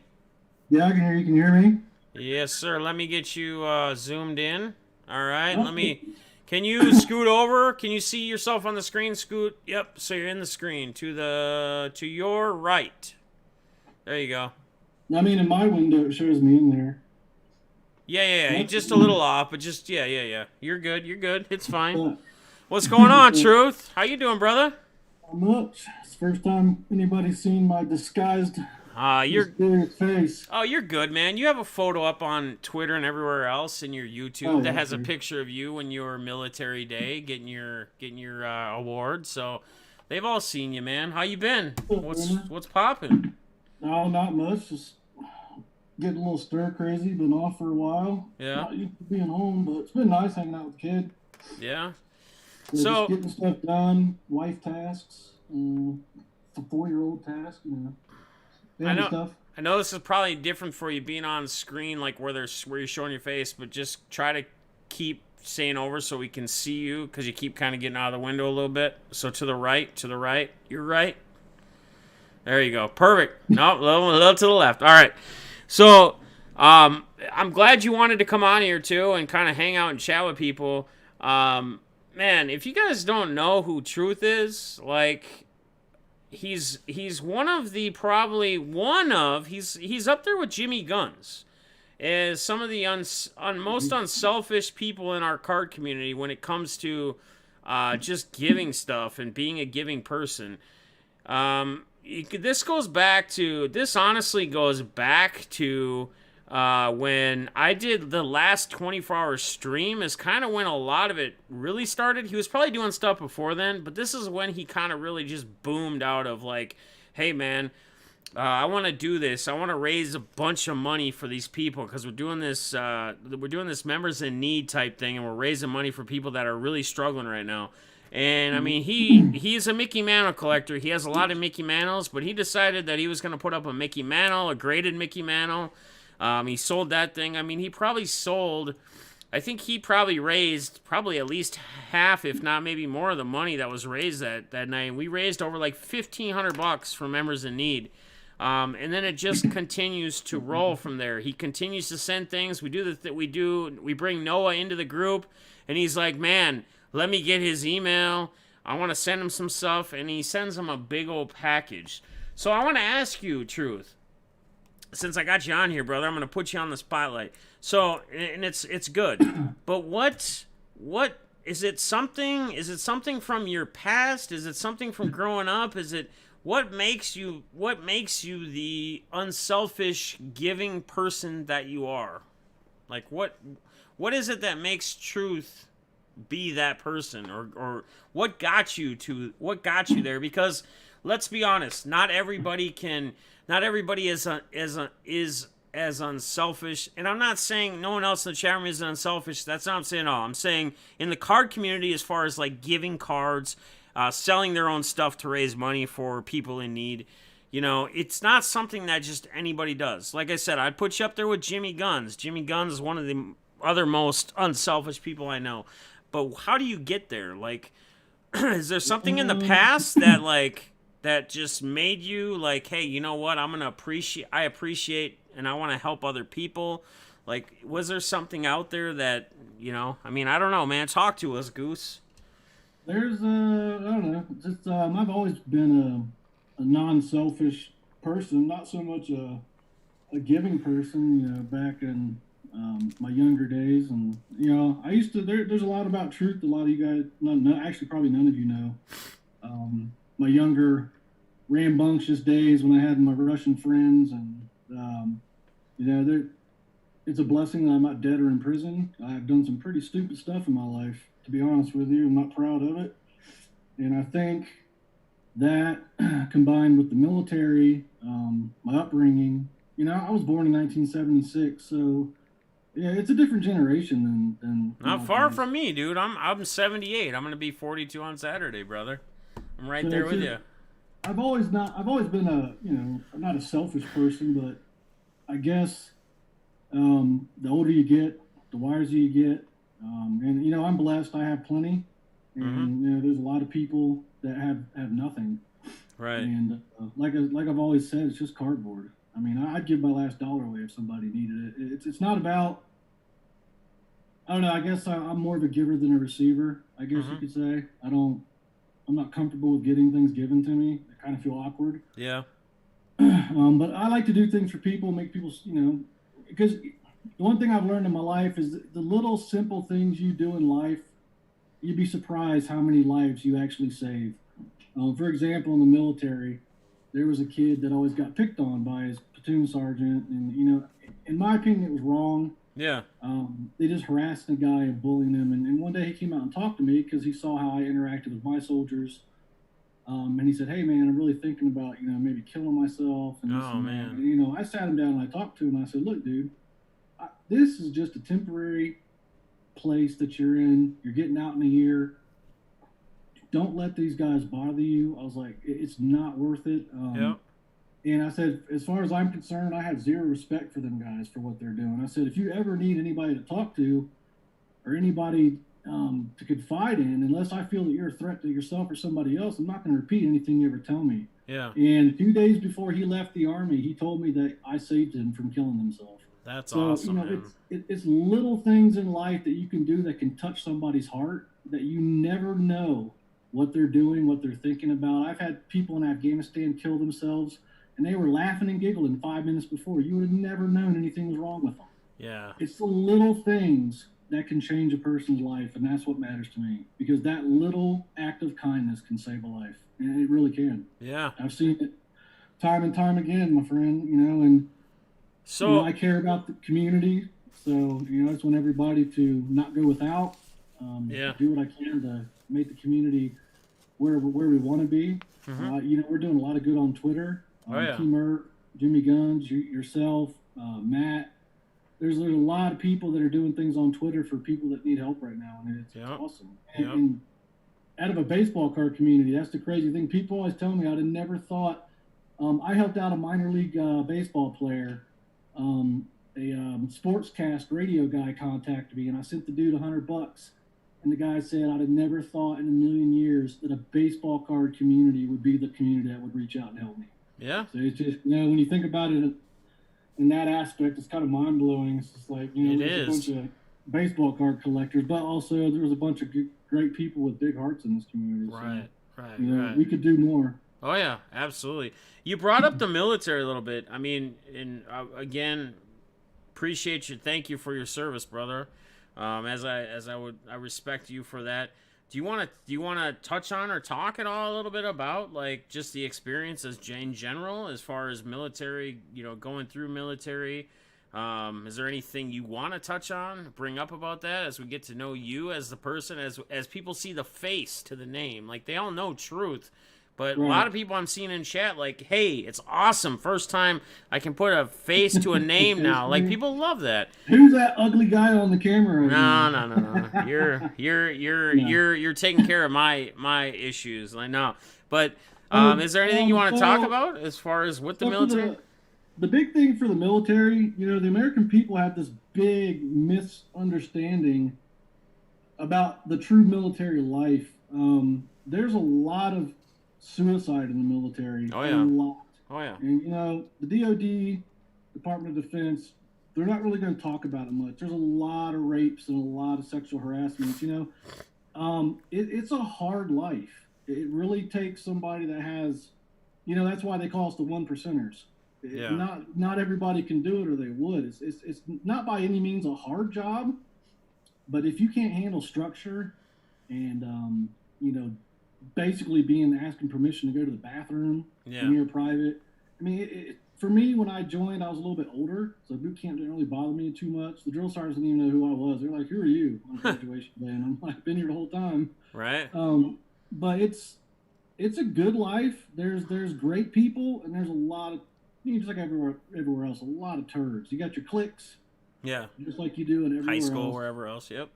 Yeah, I can hear you. Can you hear me? Yes, sir. Let me get you zoomed in. All right. Can you scoot over? Can you see yourself on the screen? Scoot. Yep. So you're in the screen to your right. There you go. I mean, in my window, it shows me in there. Yeah. You're just a little off, but just yeah. You're good. It's fine. What's going on, Truth? How you doing, brother? Not much. It's the first time anybody's seen my disguised face. Oh, you're good, man. You have a photo up on Twitter and everywhere else in your YouTube that has a picture of you when you were military day getting your award. So they've all seen you, man. How you been? What's popping? No, not much. Just getting a little stir crazy. Been off for a while. Yeah. Not used to being home, but it's been nice hanging out with the kid. Yeah. So just getting stuff done, wife tasks, the 4-year-old task, stuff. I know this is probably different for you being on screen, like where you're showing your face, but just try to keep staying over so we can see you, because you keep kind of getting out of the window a little bit. So to the right, you're right. There you go. Perfect. No, a little to the left. All right. So I'm glad you wanted to come on here too and kind of hang out and chat with people. Man, if you guys don't know who Truth is, like, he's one of the he's up there with Jimmy Guns as some of the most unselfish people in our card community when it comes to just giving stuff and being a giving person. This honestly goes back to when I did the last 24-hour stream is kind of when a lot of it really started. He was probably doing stuff before then, but this is when he kind of really just boomed out of like, hey man, I want to do this. I want to raise a bunch of money for these people because we're doing this members in need type thing, and we're raising money for people that are really struggling right now. And I mean, he's a Mickey Mantle collector. He has a lot of Mickey Mantles, but he decided that he was going to put up a Mickey Mantle, a graded Mickey Mantle. He sold that thing. I mean, he probably sold. I think he probably raised probably at least half, if not maybe more, of the money that was raised that night. We raised over like $1,500 for members in need. And then it just continues to roll from there. He continues to send things. We do we bring Noah into the group, and he's like, man, let me get his email. I want to send him some stuff, and he sends him a big old package. So I want to ask you, Truth, since I got you on here, brother, I'm going to put you on the spotlight. So, and it's good, but what is it? Something from your past? Is it something from growing up? Is it what makes you the unselfish, giving person that you are? Like what is it that makes Truth be that person, or what got you there? Because let's be honest, not everybody is as unselfish, and I'm not saying no one else in the chat room is unselfish. That's not what I'm saying at all. I'm saying in the card community, as far as like giving cards, selling their own stuff to raise money for people in need, you know, it's not something that just anybody does. Like I said, I'd put you up there with Jimmy Guns. Jimmy Guns is one of the other most unselfish people I know. But how do you get there? Like, is there something in the past that just made you like, hey, you know what? I appreciate and I want to help other people. Like, was there something out there that, you know, I mean, I don't know, man. Talk to us, Goose. There's, I don't know. Just, I've always been a non-selfish person, not so much a giving person, you know, back in my younger days. And, you know, I used to, there's a lot about Truth. A lot of you guys, actually probably none of you know. My younger rambunctious days when I had my Russian friends, and you know, it's a blessing that I'm not dead or in prison. I've done some pretty stupid stuff in my life, to be honest with you. I'm not proud of it, and I think that combined with the military, my upbringing, you know, I was born in 1976, so yeah, it's a different generation than not far from me, dude. I'm 78. I'm gonna be 42 on Saturday, brother. I'm right there with you. I've always been not a selfish person, but I guess the older you get, the wiser you get, and you know, I'm blessed. I have plenty, and you know, there's a lot of people that have nothing. Right. And like I've always said, it's just cardboard. I mean, I'd give my last dollar away if somebody needed it. It's not about. I don't know. I guess I'm more of a giver than a receiver. I guess you could say. I'm not comfortable with getting things given to me. I kind of feel awkward. Yeah. But I like to do things for people, make people, you know, because the one thing I've learned in my life is the little simple things you do in life, you'd be surprised how many lives you actually save. For example, in the military, there was a kid that always got picked on by his platoon sergeant. And, you know, in my opinion, it was wrong. Yeah. They just harassed the guy and bullying him. And one day he came out and talked to me because he saw how I interacted with my soldiers. And he said, hey, man, I'm really thinking about, you know, maybe killing myself. And oh, man. And, you know, I sat him down and I talked to him. And I said, look, dude, this is just a temporary place that you're in. You're getting out in a year. Don't let these guys bother you. I was like, it's not worth it. Yep. And I said, as far as I'm concerned, I have zero respect for them guys for what they're doing. I said, if you ever need anybody to talk to or anybody to confide in, unless I feel that you're a threat to yourself or somebody else, I'm not going to repeat anything you ever tell me. Yeah. And 2 days before he left the Army, he told me that I saved him from killing himself. That's awesome, you know, man. it's little things in life that you can do that can touch somebody's heart that you never know what they're doing, what they're thinking about. I've had people in Afghanistan kill themselves, and they were laughing and giggling 5 minutes before. You would have never known anything was wrong with them. Yeah. It's the little things that can change a person's life, and that's what matters to me, because that little act of kindness can save a life, and it really can. Yeah. I've seen it time and time again, my friend, you know, and so you know, I care about the community, so, you know, I just want everybody to not go without, do what I can to make the community where we want to be. You know, we're doing a lot of good on Twitter. Keemer, Jimmy Guns, yourself, Matt. There's a lot of people that are doing things on Twitter for people that need help right now, and it's awesome. And out of a baseball card community. That's the crazy thing. People always tell me I'd have never thought. I helped out a minor league baseball player. A sportscast radio guy contacted me, and I sent the dude $100. And the guy said, I'd have never thought in a million years that a baseball card community would be the community that would reach out and help me. Yeah. So it's just, when you think about it in that aspect, it's kind of mind blowing. It's just like, there's a bunch of baseball card collectors, but also there was a bunch of great people with big hearts in this community. Right, so, right. We could do more. Oh yeah, absolutely. You brought up the military a little bit. I mean, and again, appreciate you. Thank you for your service, brother. I respect you for that. Do you want to touch on or talk at all a little bit about like just the experiences in general as far as military, going through military? Is there anything you want to touch on, bring up about that as we get to know you as the person, as people see the face to the name? Like they all know Truth, but right. A lot of people I'm seeing in chat like, hey, it's awesome. First time I can put a face to a name now. Like people love that. Who's that ugly guy on the camera? No. You're taking care of my issues. I know. But is there anything you want to talk about as far as with the military? The big thing for the military, the American people have this big misunderstanding about the true military life. There's a lot of suicide in the military. Oh, yeah. A lot. Oh, yeah. And, the DOD, Department of Defense, they're not really going to talk about it much. There's a lot of rapes and a lot of sexual harassment, It's a hard life. It really takes somebody that has, that's why they call us the one percenters. Yeah. Not everybody can do it, or they would. It's not by any means a hard job, but if you can't handle structure and basically asking permission to go to the bathroom when you're private. I mean, for me, when I joined, I was a little bit older, so boot camp didn't really bother me too much. The drill sergeants didn't even know who I was. They're like, "Who are you?" on graduation day, and I'm like, "Been here the whole time." Right. But it's a good life. There's great people, and there's a lot of just like everywhere else, a lot of turds. You got your cliques, just like you do in everywhere high school, else. wherever else. Yep.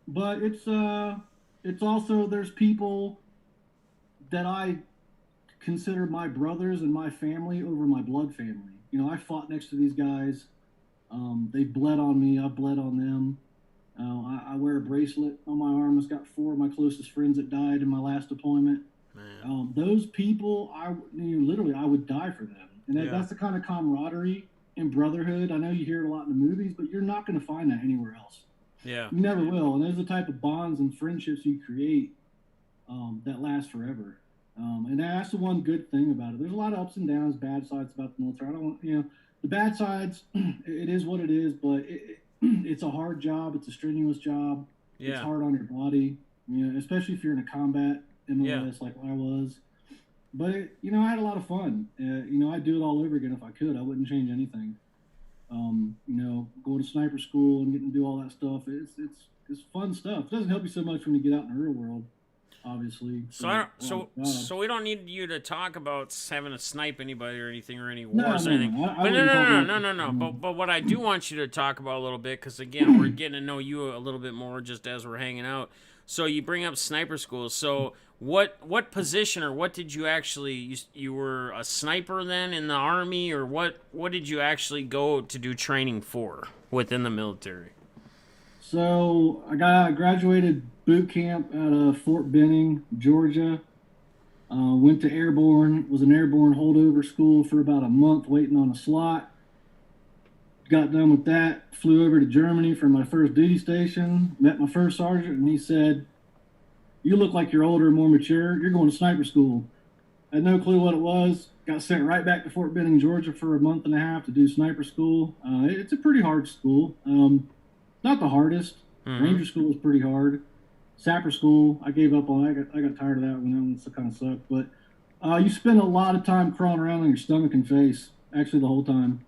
But it's also there's people that I consider my brothers and my family over my blood family. I fought next to these guys. They bled on me. I bled on them. I wear a bracelet on my arm. It's got 4 of my closest friends that died in my last deployment. Those people, I would die for them. And that's the kind of camaraderie and brotherhood. I know you hear it a lot in the movies, but you're not going to find that anywhere else. Yeah. You never will. And those are the type of bonds and friendships you create that last forever. And that's the one good thing about it. There's a lot of ups and downs, bad sides about the military. I don't want, the bad sides, it is what it is, but it's a hard job. It's a strenuous job. Yeah. It's hard on your body, especially if you're in a combat MLS like I was. But, I had a lot of fun. I'd do it all over again if I could. I wouldn't change anything. Going to sniper school and getting to do all that stuff, it's fun stuff. It doesn't help you so much when you get out in the real world, obviously. So we don't need you to talk about having to snipe anybody or anything or any wars or anything. No. But what I do want you to talk about a little bit, because again, we're getting to know you a little bit more just as we're hanging out. So you bring up sniper schools. So what position or what did you actually, you were a sniper then in the Army, or what did you actually go to do training for within the military? So I graduated boot camp out of Fort Benning, Georgia. Went to airborne, was an airborne holdover school for about a month waiting on a slot. Got done with that, flew over to Germany for my first duty station, met my first sergeant, and he said, "You look like you're older and more mature. You're going to sniper school." I had no clue what it was. Got sent right back to Fort Benning, Georgia for a month and a half to do sniper school. It's a pretty hard school. Not the hardest. Mm-hmm. Ranger school is pretty hard. Sapper school, I gave up on. I got tired of that one. That one kind of sucked. But you spend a lot of time crawling around on your stomach and face, actually the whole time.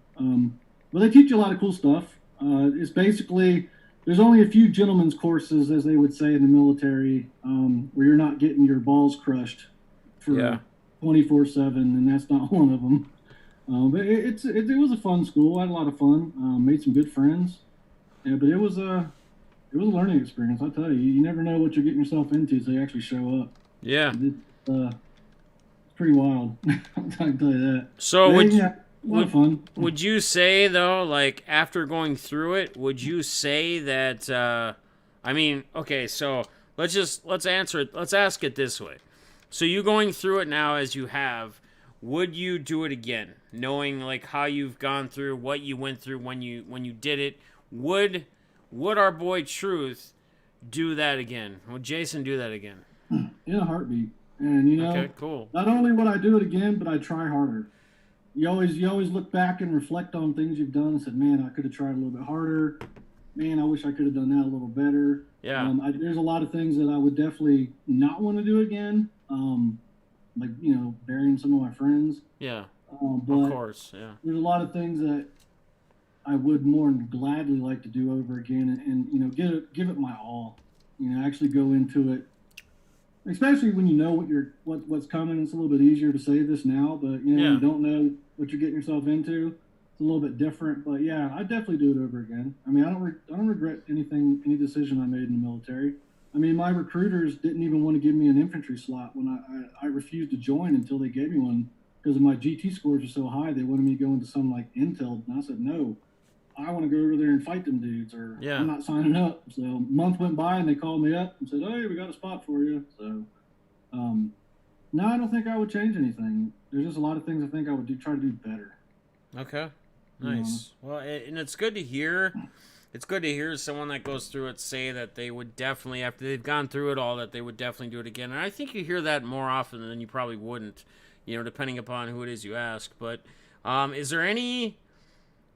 But they teach you a lot of cool stuff. It's basically, there's only a few gentlemen's courses, as they would say in the military, where you're not getting your balls crushed for 24/7, and that's not one of them. But it was a fun school. I had a lot of fun. Made some good friends. Yeah, but it was it was a learning experience. I tell you, you never know what you're getting yourself into until you actually show up. Yeah. It's pretty wild. I can tell you that. So a lot of fun. Would you say though, like after going through it, would you say that? I mean, okay, so let's answer it. Let's ask it this way. So you going through it now as you have, would you do it again, knowing like how you've gone through, what you went through when you did it? Would our boy Truth do that again? Would Jason do that again? In a heartbeat. And okay, cool. Not only would I do it again, but I try harder. You always look back and reflect on things you've done and said, man, I could have tried a little bit harder. Man, I wish I could have done that a little better. Yeah. There's a lot of things that I would definitely not want to do again. Like, burying some of my friends. Yeah. But of course, yeah. There's a lot of things that I would more than gladly like to do over again and give it my all. Actually go into it. Especially when you know what's coming. It's a little bit easier to say this now, but you don't know what you're getting yourself into. It's a little bit different, but yeah, I'd definitely do it over again. I mean, I don't regret any decision I made in the military. I mean, my recruiters didn't even want to give me an infantry slot when I refused to join until they gave me one because my GT scores were so high. They wanted me to go into some like intel, and I said no. I want to go over there and fight them dudes, or I'm not signing up. So a month went by, and they called me up and said, "Hey, we got a spot for you." So, no, I don't think I would change anything. There's just a lot of things I think I would try to do better. Okay, nice. Well, and it's good to hear. It's good to hear someone that goes through it say that they would definitely, after they've gone through it all, that they would definitely do it again. And I think you hear that more often than you probably wouldn't, depending upon who it is you ask. But is there any...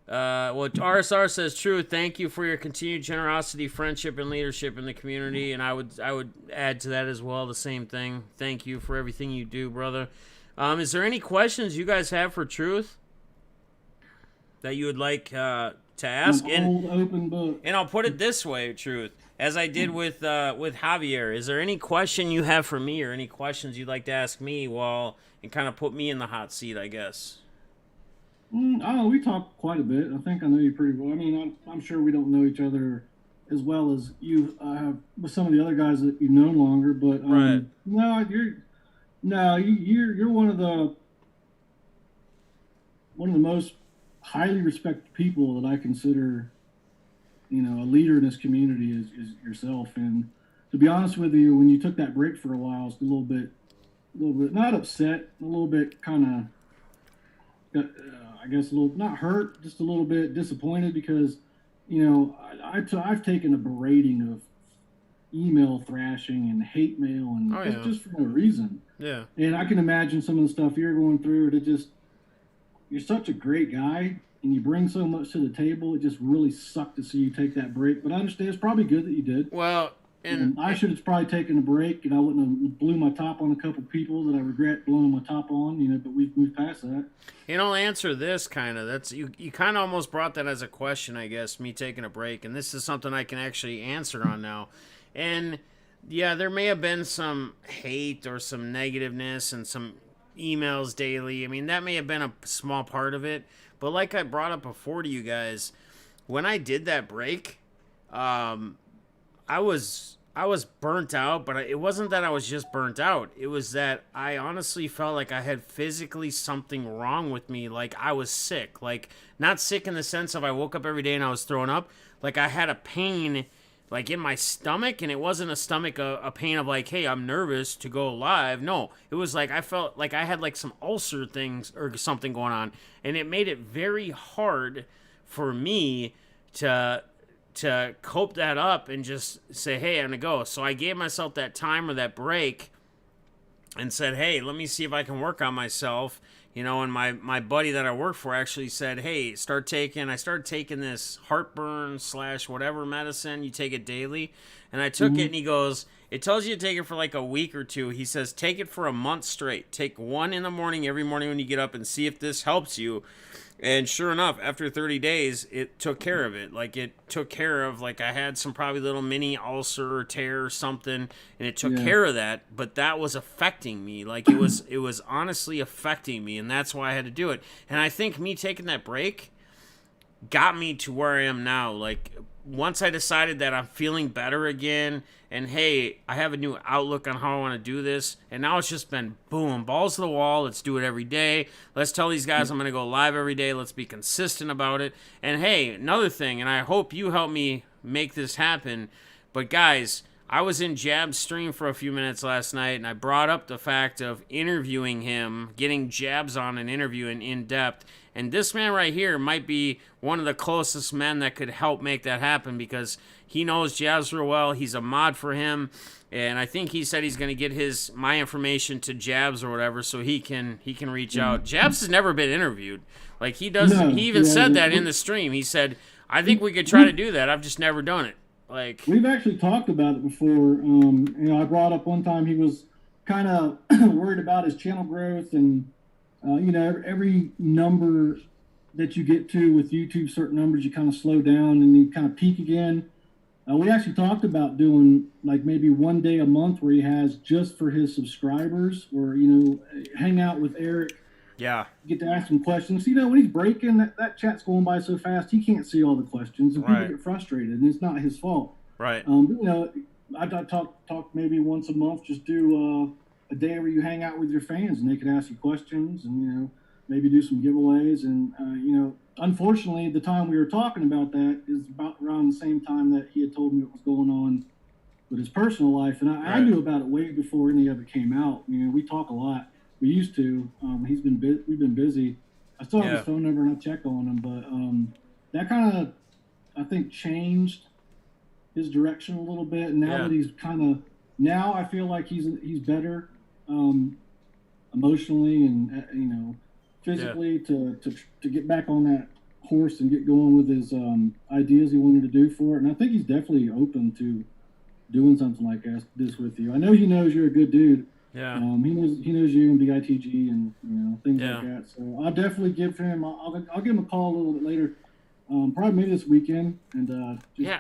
well, RSR says, "True. Thank you for your continued generosity, friendship, and leadership in the community." And I would add to that as well the same thing. Thank you for everything you do, brother. Is there any questions you guys have for Truth that you would like to ask? Old open book. And I'll put it this way, Truth, as I did with Javier. Is there any question you have for me, or any questions you'd like to ask me, and kind of put me in the hot seat, I guess? I don't know. We talk quite a bit. I think I know you pretty well. I mean, I'm sure we don't know each other as well as you have with some of the other guys that you've known longer. But right. You're one of the most highly respected people that I consider, a leader in this community is yourself. And to be honest with you, when you took that break for a while, I was a little bit not upset, a little bit kind of. I guess a little, not hurt, just a little bit disappointed because, I've taken a berating of email thrashing and hate mail and just for no reason. Yeah. And I can imagine some of the stuff you're going through. You're such a great guy and you bring so much to the table. It just really sucked to see you take that break. But I understand it's probably good that you did. Well, and I should have probably taken a break, and I wouldn't have blew my top on a couple people that I regret blowing my top on, but we've moved past that. I'll answer this kind of. That's you kind of almost brought that as a question, I guess, me taking a break. And this is something I can actually answer on now. And, yeah, there may have been some hate or some negativeness and some emails daily. I mean, that may have been a small part of it. But like I brought up before to you guys, when I did that break, I was burnt out, but it wasn't that I was just burnt out. It was that I honestly felt like I had physically something wrong with me. Like I was sick. Like not sick in the sense of I woke up every day and I was throwing up. Like I had a pain like in my stomach, and it wasn't a pain of like, hey, I'm nervous to go live. No, it was like I felt like I had like some ulcer things or something going on, and it made it very hard for me to cope that up and just say, hey, I'm gonna go. So I gave myself that time or that break and said, hey, let me see if I can work on myself. And my buddy that I work for actually said, hey, I started taking this heartburn / whatever medicine. You take it daily. And I took it, and he goes, it tells you to take it for like a week or two. He says, take it for a month straight. Take one in the morning every morning when you get up and see if this helps you. And sure enough, after 30 days, it took care of it. Like, it took care of, like, I had some probably little mini ulcer or tear or something, and it took care of that. But that was affecting me. Like, it was honestly affecting me, and that's why I had to do it. And I think me taking that break got me to where I am now. Like, once I decided that I'm feeling better again, and hey, I have a new outlook on how I want to do this, and now it's just been boom, balls to the wall. Let's do it every day. Let's tell these guys I'm going to go live every day. Let's be consistent about it. And hey, another thing, and I hope you help me make this happen, but guys, I was in Jab's stream for a few minutes last night, and I brought up the fact of interviewing him, getting Jabs on an interview in depth. And this man right here might be one of the closest men that could help make that happen, because he knows Jabs real well. He's a mod for him, and I think he said he's going to get my information to Jabs or whatever, so he can reach out. Jabs has never been interviewed. Like, he does. No, he even said that in the stream. He said, "I think we could try to do that. I've just never done it." Like, we've actually talked about it before. I brought up one time he was kind of worried about his channel growth, and every number that you get to with YouTube, certain numbers you kind of slow down and you kind of peak again. We actually talked about doing like maybe one day a month where he has just for his subscribers, or hang out with Eric. Yeah. Get to ask him questions. When he's breaking, that chat's going by so fast, he can't see all the questions, and people get frustrated, and it's not his fault. Right. I talk maybe once a month, just do a day where you hang out with your fans, and they can ask you questions, and, maybe do some giveaways. And, unfortunately, the time we were talking about that is about around the same time that he had told me what was going on with his personal life. And I knew about it way before any of it came out. We talk a lot. We used to. We've been busy. I still have his phone number, and I check on him. But that kind of, I think, changed his direction a little bit. And now that he's now I feel like he's better emotionally and physically to get back on that horse and get going with his ideas he wanted to do for it. And I think he's definitely open to doing something like this with you. I know he knows you're a good dude. Yeah. He knows you and BITG and things like that. So I'll definitely give him. I'll give him a call a little bit later. Probably maybe this weekend. And I'm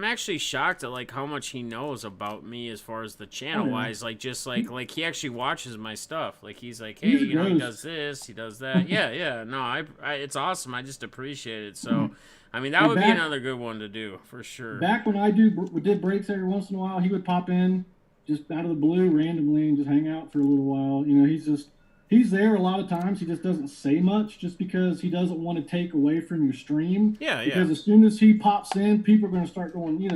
actually shocked at like how much he knows about me as far as the channel wise. Like just like he actually watches my stuff. Like he's like, hey, he does this, he does that. yeah. No, I it's awesome. I just appreciate it. So. I mean, that would be another good one to do, for sure. Back when we did breaks every once in a while, he would pop in just out of the blue randomly and just hang out for a little while. He's there a lot of times. He just doesn't say much just because he doesn't want to take away from your stream. Because as soon as he pops in, people are going to start going, Yeah,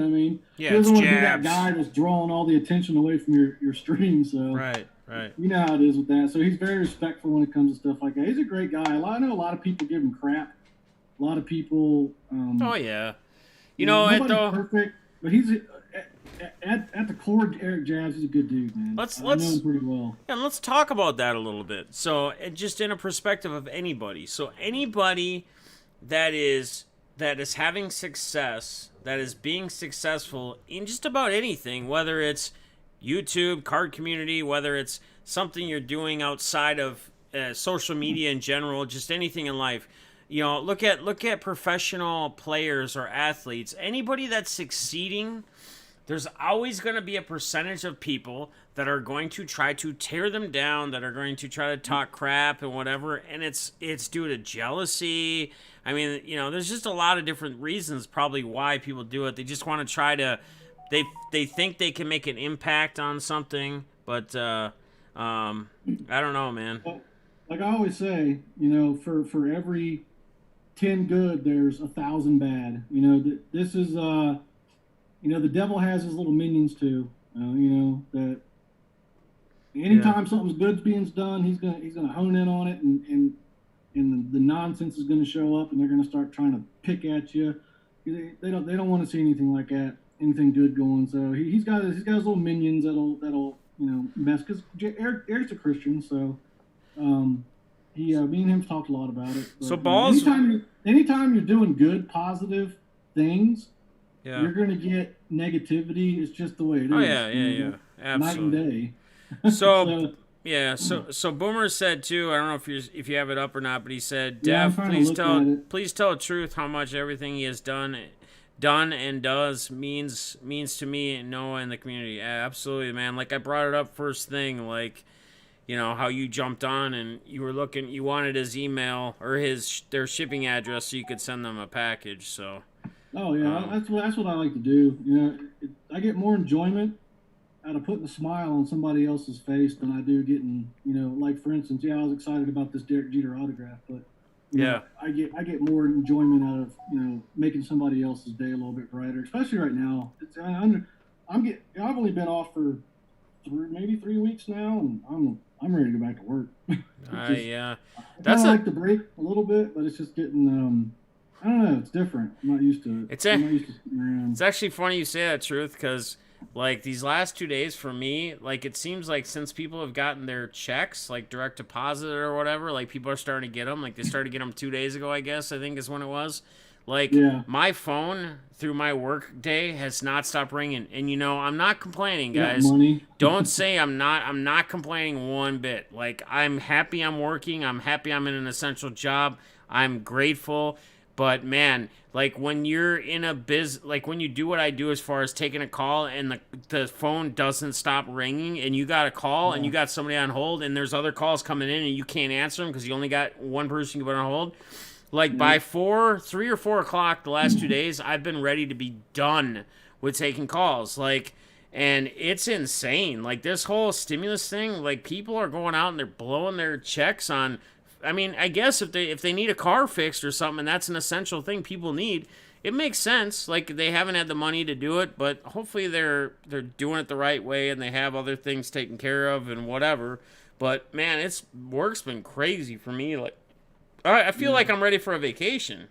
he doesn't want to be that guy that's drawing all the attention away from your stream. So Right. You know how it is with that. So he's very respectful when it comes to stuff like that. He's a great guy. I know a lot of people give him crap. A lot of people. Nobody's perfect, but he's at the core. Eric Jabs is a good dude, man. I know him pretty well. And let's talk about that a little bit. So, just in a perspective of anybody. So, anybody that is having success, that is being successful in just about anything, whether it's YouTube, card community, whether it's something you're doing outside of social media in general, just anything in life. Look at professional players or athletes. Anybody that's succeeding, there's always going to be a percentage of people that are going to try to tear them down, that are going to try to talk crap and whatever, and it's due to jealousy. I mean, there's just a lot of different reasons probably why people do it. They just want to try to, they think they can make an impact on something, but I don't know, man. Well, like I always say, for every 10 good, there's 1,000 bad. This is the devil has his little minions too. That anytime something's good's being done, he's gonna hone in on it, and the nonsense is gonna show up, and they're gonna start trying to pick at you. They don't want to see anything like that, anything good going. So he's got his little minions that'll mess. Because Eric's a Christian, so. Me and him talked a lot about it. But, so balls. Anytime you're doing good, positive things, you're going to get negativity. It's just the way it is. Yeah. Absolutely. Night and day. So Boomer said too. I don't know if you have it up or not, but he said, "Def, please tell the truth how much everything he has done and does means to me and Noah and the community." Yeah, absolutely, man. Like I brought it up first thing, like. you know, how you jumped on and you were looking, you wanted his email or their shipping address so you could send them a package. So. Oh yeah, that's what I like to do. You know, I get more enjoyment out of putting a smile on somebody else's face than I do getting, you know, like for instance, I was excited about this Derek Jeter autograph, but you know, I get more enjoyment out of, you know, making somebody else's day a little bit brighter, especially right now. I've only been off for maybe 3 weeks now, and I'm ready to go back to work. Yeah, I like the break a little bit, but it's just getting I don't know. It's different. I'm not used to it. I'm not used to sitting around. It's actually funny you say that, Truth, because like these last 2 days for me, like it seems like since people have gotten their checks, like direct deposit or whatever, like people are starting to get them. Like they started to get them 2 days ago, I guess. I think is when it was. Like my phone through my work day has not stopped ringing, and you know I'm not complaining, guys. Don't say I'm not complaining one bit. Like I'm happy I'm working. I'm happy I'm in an essential job. I'm grateful. But man, like when you're in a like when you do what I do as far as taking a call and the phone doesn't stop ringing and you got a call and you got somebody on hold and there's other calls coming in and you can't answer them because you only got one person you can put on hold. Like by 3 or 4 o'clock the last 2 days, I've been ready to be done with taking calls. Like, and it's insane. Like this whole stimulus thing, like people are going out and they're blowing their checks on. I mean, I guess if they need a car fixed or something, and that's an essential thing people need, it makes sense. Like they haven't had the money to do it, but hopefully they're doing it the right way and they have other things taken care of and whatever. But man, work's been crazy for me. Like I feel like I'm ready for a vacation.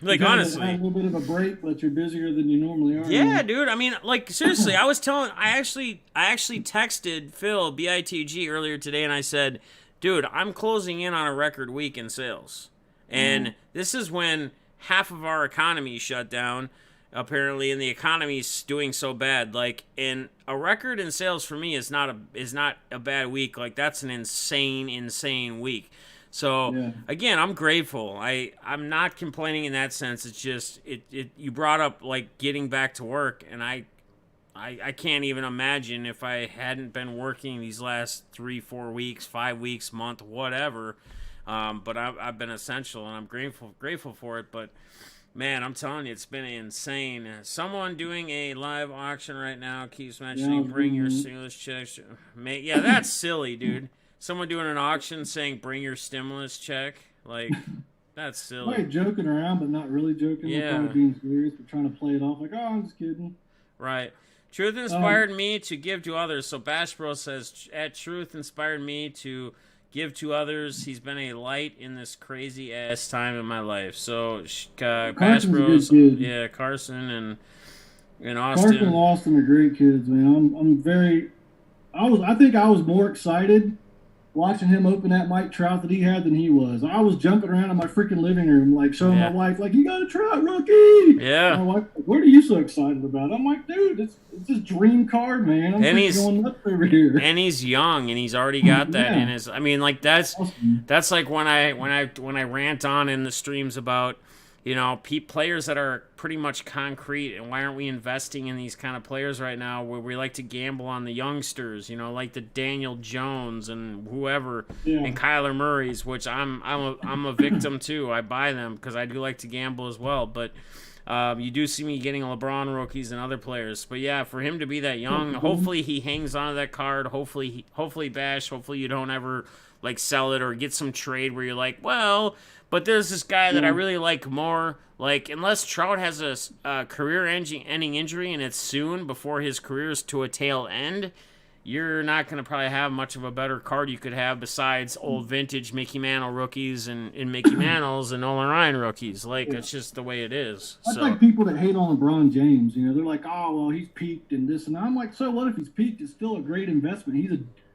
Like honestly, a little bit of a break, but you're busier than you normally are. Yeah, dude. I mean, like seriously, I actually texted Phil BITG earlier today, and I said, dude, I'm closing in on a record week in sales. And this is when half of our economy shut down, apparently, and the economy's doing so bad. Like, and a record in sales for me is not a bad week. Like, that's an insane week. So, again, I'm grateful. I'm not complaining in that sense. It's just, you brought up, like, getting back to work, and I can't even imagine if I hadn't been working these last 3, 4 weeks, 5 weeks, month, whatever. But I've been essential, and I'm grateful for it. But man, I'm telling you, it's been insane. Someone doing a live auction right now keeps mentioning bring your stimulus checks. Yeah, that's silly, dude. Someone doing an auction saying bring your stimulus check, like that's silly. Like joking around, but not really joking. Yeah, probably being serious, but trying to play it off like, oh, I'm just kidding. Right. Truth inspired me to give to others. So Bash Bro says, at Truth inspired me to give to others. He's been a light in this crazy ass time in my life. So Bash Bros, Carson and Austin. Carson and Austin are great kids, man. I think I was more excited watching him open that Mike Trout that he had than he was. I was jumping around in my freaking living room, like showing my wife, like, you got a Trout rookie. Yeah. My wife, what are you so excited about? I'm like, dude, it's this dream card, man. I'm going nuts over here. And he's young, and he's already got that in his. I mean, like that's like when I rant on in the streams about, you know, players that are pretty much concrete, and why aren't we investing in these kind of players right now where we like to gamble on the youngsters, you know, like the Daniel Jones and whoever, and Kyler Murray's, which I'm a victim too. I buy them because I do like to gamble as well, but you do see me getting LeBron rookies and other players. But yeah, for him to be that young, hopefully he hangs on to that card. Hopefully Bash, hopefully you don't ever like sell it or get some trade where you're like, well, but there's this guy that I really like more. Like, unless Trout has a career-ending injury and it's soon before his career is to a tail end, you're not going to probably have much of a better card you could have besides old vintage Mickey Mantle rookies and Mickey Mantles and Nolan Ryan rookies. Like, it's just the way it is. That's like people that hate on LeBron James. You know, they're like, oh, well, he's peaked and this and that. I'm like, so what if he's peaked? It's still a great investment.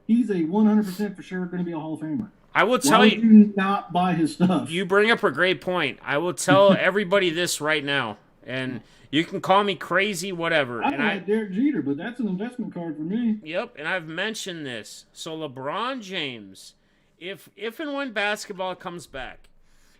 He's a 100% for sure going to be a Hall of Famer. I will tell you, not buy his stuff. You bring up a great point. I will tell everybody this right now, and you can call me crazy, whatever. I don't like Derek Jeter, but that's an investment card for me. Yep, and I've mentioned this. So LeBron James, if and when basketball comes back,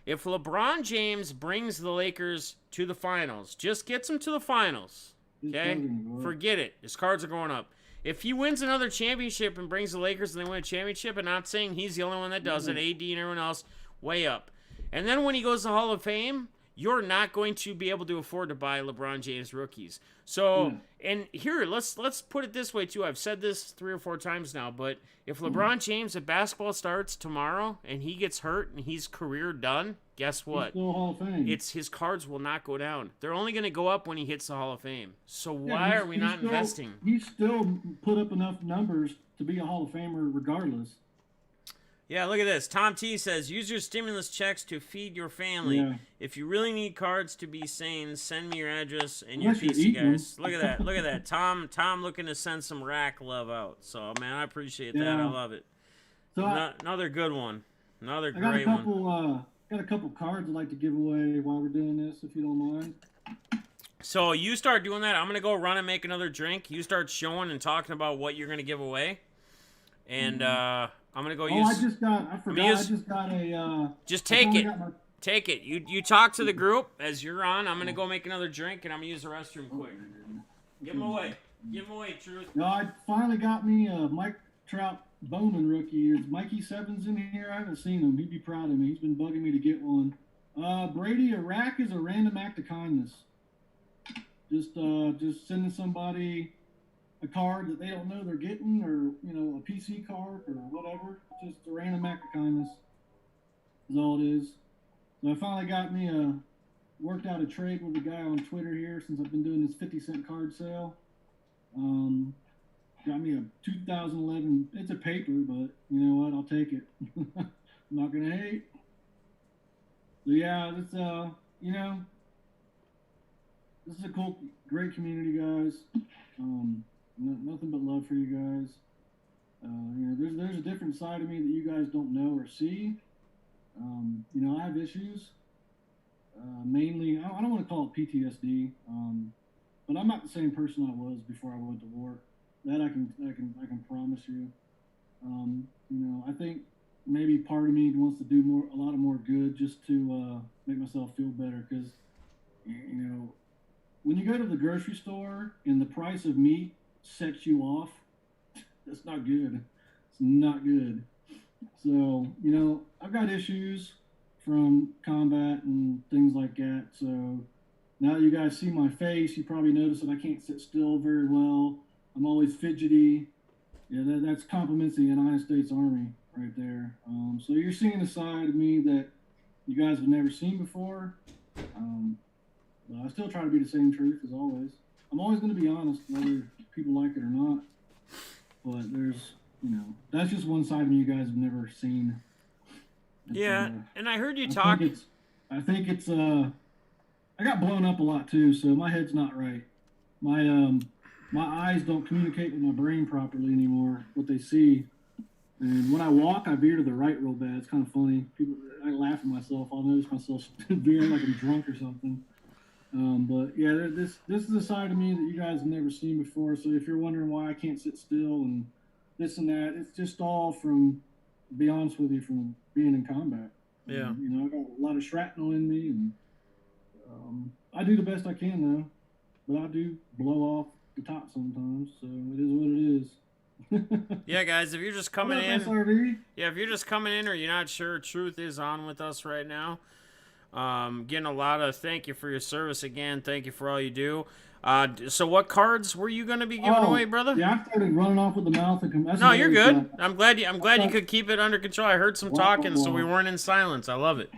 if LeBron James brings the Lakers to the finals, just gets them to the finals, okay? Forget it. His cards are going up. if he wins another championship and brings the Lakers and they win a championship, and not saying he's the only one that does it, AD and everyone else, way up. And then when he goes to Hall of Fame, you're not going to be able to afford to buy LeBron James rookies. So, and here, let's put it this way, too. I've said this 3 or 4 times now, but if LeBron James, if basketball starts tomorrow and he gets hurt and he's career done, guess what? He's still Hall of Fame. His cards will not go down. They're only going to go up when he hits the Hall of Fame. So why are we not investing? He still put up enough numbers to be a Hall of Famer regardless. Yeah, look at this. Tom T says, use your stimulus checks to feed your family. Yeah. If you really need cards to be sane, send me your address and your PC, guys. Look at that. Look at that. Tom looking to send some rack love out. So, man, I appreciate that. I love it. So another good one. Another great one. Got a couple cards I'd like to give away while we're doing this, if you don't mind. So you start doing that. I'm going to go run and make another drink. You start showing and talking about what you're going to give away. And, I'm gonna go use. I just got a. Just take it. Take it. You talk to the group as you're on. I'm gonna go make another drink and I'm gonna use the restroom quick. Give him away. Give him away, Truth. No, I finally got me a Mike Trout Bowman rookie. Is Mikey Sevens in here? I haven't seen him. He'd be proud of me. He's been bugging me to get one. Brady, a rack is a random act of kindness. Just sending somebody a card that they don't know they're getting, or a PC card or whatever. Just a random act of kindness is all it is. So I finally got me worked out a trade with a guy on Twitter here since I've been doing this 50-cent card sale. Got me a 2011. It's a paper, but you know what? I'll take it. I'm not gonna hate. So yeah, it's this is a cool, great community, guys. Nothing but love for you guys. There's a different side of me that you guys don't know or see. I have issues. Mainly, I don't want to call it PTSD, but I'm not the same person I was before I went to war. That I can promise you. I think maybe part of me wants to do a lot more good just to make myself feel better. Because when you go to the grocery store and the price of meat sets you off, that's not good. It's not good. So, I've got issues from combat and things like that. So now that you guys see my face, you probably notice that I can't sit still very well. I'm always fidgety. Yeah, that's compliments of the United States Army right there. So you're seeing a side of me that you guys have never seen before. But I still try to be the same truth as always. I'm always going to be honest, whether people like it or not. But there's, that's just one side of me you guys have never seen. And I heard you talk. I think it's I got blown up a lot too, so my head's not right. My eyes don't communicate with my brain properly anymore, what they see. And when I walk, I veer to the right real bad. It's kind of funny. I laugh at myself. I'll notice myself veering like I'm drunk or something. But yeah, this is a side of me that you guys have never seen before. So if you're wondering why I can't sit still and this and that, it's just all from, to be honest with you, from being in combat. Yeah. I got a lot of shrapnel in me, and I do the best I can though. But I do blow off the top sometimes, so it is what it is. Yeah, guys, if you're just coming in, SRV? Yeah, if you're just coming in or you're not sure, Truth is on with us right now. Getting a lot of thank you for your service again. Thank you for all you do. So what cards were you going to be giving away, brother? Yeah, I started running off with the mouth. No, you're good. I'm glad you could keep it under control. I heard some talking, so we weren't in silence. I love it.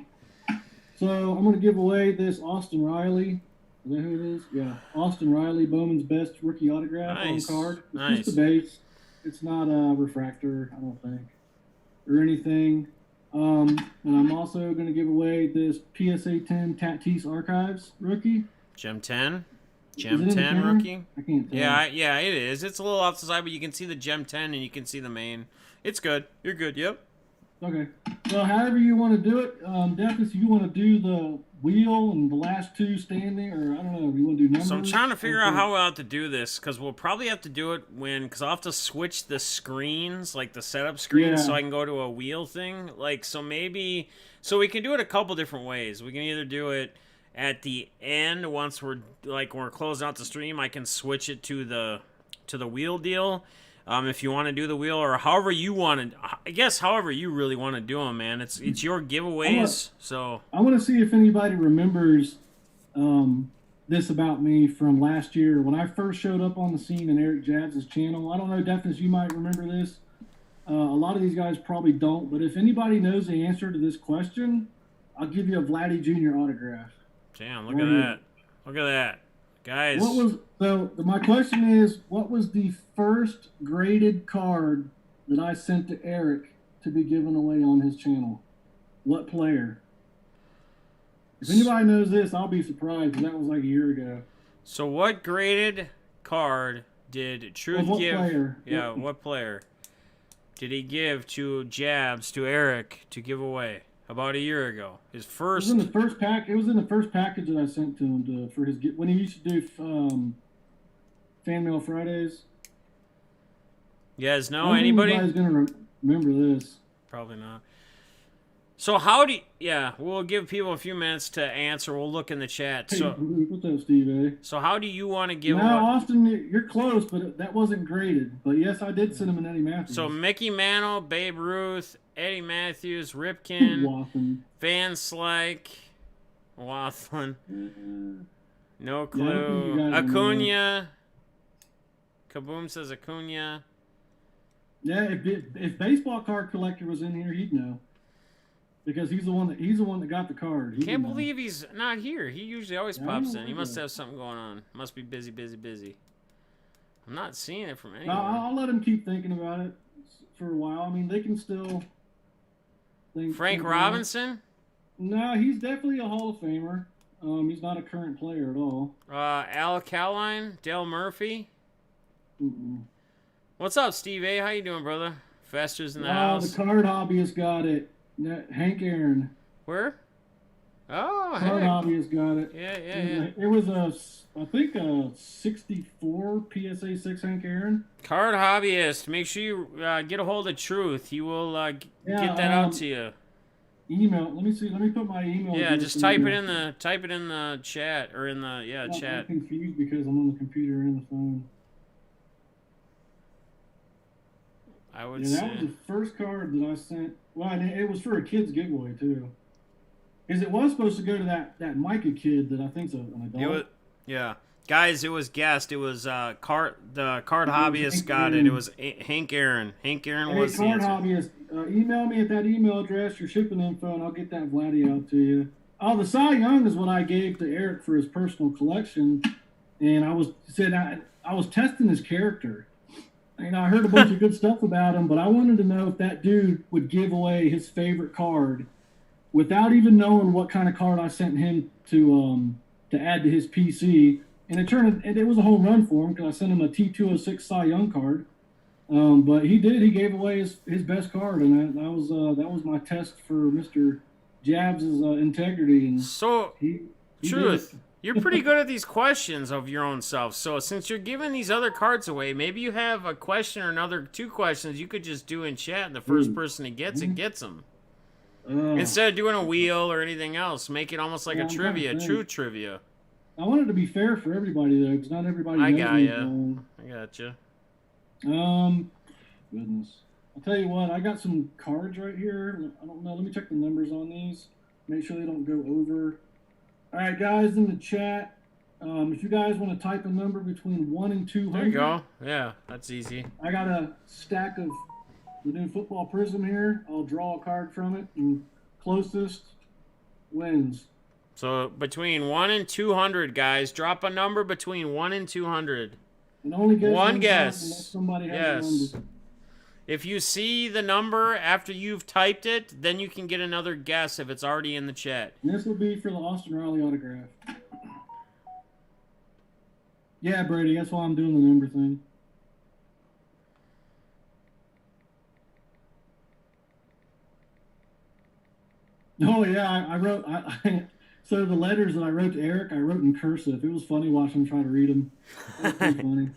So I'm going to give away this Austin Riley. Is that who it is? Yeah, Austin Riley, Bowman's best rookie autograph on card. It's just a base. It's not a refractor, I don't think, or anything. And I'm also going to give away this PSA 10 Tatis Archives rookie. Gem 10? Gem 10 rookie? I can't tell. Yeah, it is. It's a little off the side, but you can see the Gem 10 and you can see the main. It's good. You're good, yep. Okay. So however you want to do it, Defness, if you want to do the wheel and the last two standing, or I don't know, if you want to do numbers. So I'm trying to figure out how we'll have to do this, because we'll probably have to do it because I'll have to switch the screens, like the setup screens, so I can go to a wheel thing. So we can do it a couple different ways. We can either do it at the end once we're closing out the stream. I can switch it to the to the wheel deal. If you want to do the wheel, or however you want to, I guess however you really want to do them, man. It's your giveaways. I want to see if anybody remembers this about me from last year when I first showed up on the scene in Eric Jabs' channel. I don't know, Defness, you might remember this. A lot of these guys probably don't, but if anybody knows the answer to this question, I'll give you a Vladdy Jr. autograph. Damn, look at that. Look at that. Guys. My question is, what was the first graded card that I sent to Eric to be given away on his channel? What player? If anybody knows this, I'll be surprised, because that was like a year ago. So what graded card did Truth give? Player? Yeah, what player did he give to Jabs, to Eric, to give away about a year ago? His first. It was in the first pack. It was in the first package that I sent to him for his when he used to do Fan Mail Fridays. You guys know anybody? Anybody's gonna remember this? Probably not. So how do you, yeah, we'll give people a few minutes to answer. We'll look in the chat. Hey, so what's up, Steve A? So how do you want to give Now, Austin, you're close, but that wasn't graded. But yes, I did send him an Eddie Matthews. So Mickey Mantle, Babe Ruth, Eddie Matthews, Ripken, Van Slyke, Wathlin. No clue. Acuna. Kaboom says Acuna. Yeah, if baseball card collector was in here, he'd know. Because he's the one that got the card. Can't believe he's not here. He usually always pops in. He must have something going on. Must be busy. I'm not seeing it from anywhere. I'll let him keep thinking about it for a while. I mean, they can still think. Frank Robinson? No, he's definitely a Hall of Famer. He's not a current player at all. Al Caline, Dale Murphy. Mm-mm. What's up, Steve A? How you doing, brother? Fester's in the house. The card hobbyist got it. Hank Aaron. Where? Oh, Card hobbyist got it. Yeah. It was I think a 64 PSA 6 Hank Aaron. Card hobbyist. Make sure you get a hold of Truth. He will get that out to you. Email. Let me see. Let me put my email. Yeah, just type it in the chat or in the chat. I'm confused because I'm on the computer and the phone. I would say. That was the first card that I sent. Well, it was for a kid's giveaway, too. Because it was supposed to go to that Micah kid that I think's an adult. Yeah. Guys, it was guessed. It was the card hobbyist got it. It was Hank Aaron. Hank Aaron was the answer. Card hobbyist, email me at that email address, your shipping info, and I'll get that Vladdy out to you. Oh, the Cy Young is what I gave to Eric for his personal collection. And I was testing his character. And I heard a bunch of good stuff about him, but I wanted to know if that dude would give away his favorite card without even knowing what kind of card I sent him to add to his PC. And it was a home run for him because I sent him a T206 Cy Young card. But he gave away his best card, and that was my test for Mr. Jabs' integrity. And so, Truth. You're pretty good at these questions of your own self. So since you're giving these other cards away, maybe you have a question or another 2 questions you could just do in chat, and the first person who gets it gets them. Instead of doing a wheel or anything else, make it almost like a trivia, true trivia. I want it to be fair for everybody, though, because not everybody knows. I got you. Goodness. I'll tell you what, I got some cards right here. I don't know. Let me check the numbers on these. Make sure they don't go over. All right, guys, in the chat, if you guys want to type a number between 1 and 200. There you go. Yeah, that's easy. I got a stack of the new football prism here. I'll draw a card from it, and closest wins. So between 1 and 200, guys, drop a number between 1 and 200. And only guess one guess. Unless somebody has a number. If you see the number after you've typed it, then you can get another guess if it's already in the chat. And this will be for the Austin Riley autograph. Yeah, Brady, that's why I'm doing the number thing. Oh, yeah, I wrote... So the letters that I wrote to Eric, I wrote in cursive. It was funny watching him try to read them. It was funny.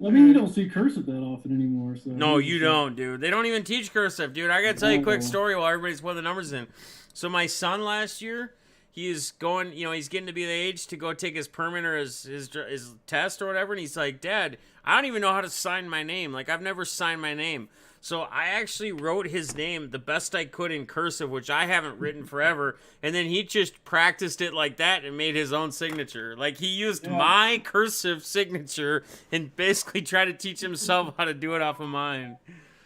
I mean, you don't see cursive that often anymore. So no, you don't, dude. They don't even teach cursive, dude. I got to tell you a quick story while everybody's putting the numbers in. So my son last year, he's going, he's getting to be the age to go take his permit or his test or whatever, and he's like, Dad, I don't even know how to sign my name. Like, I've never signed my name. So I actually wrote his name the best I could in cursive, which I haven't written forever, and then he just practiced it like that and made his own signature. Like, he used my cursive signature and basically tried to teach himself how to do it off of mine.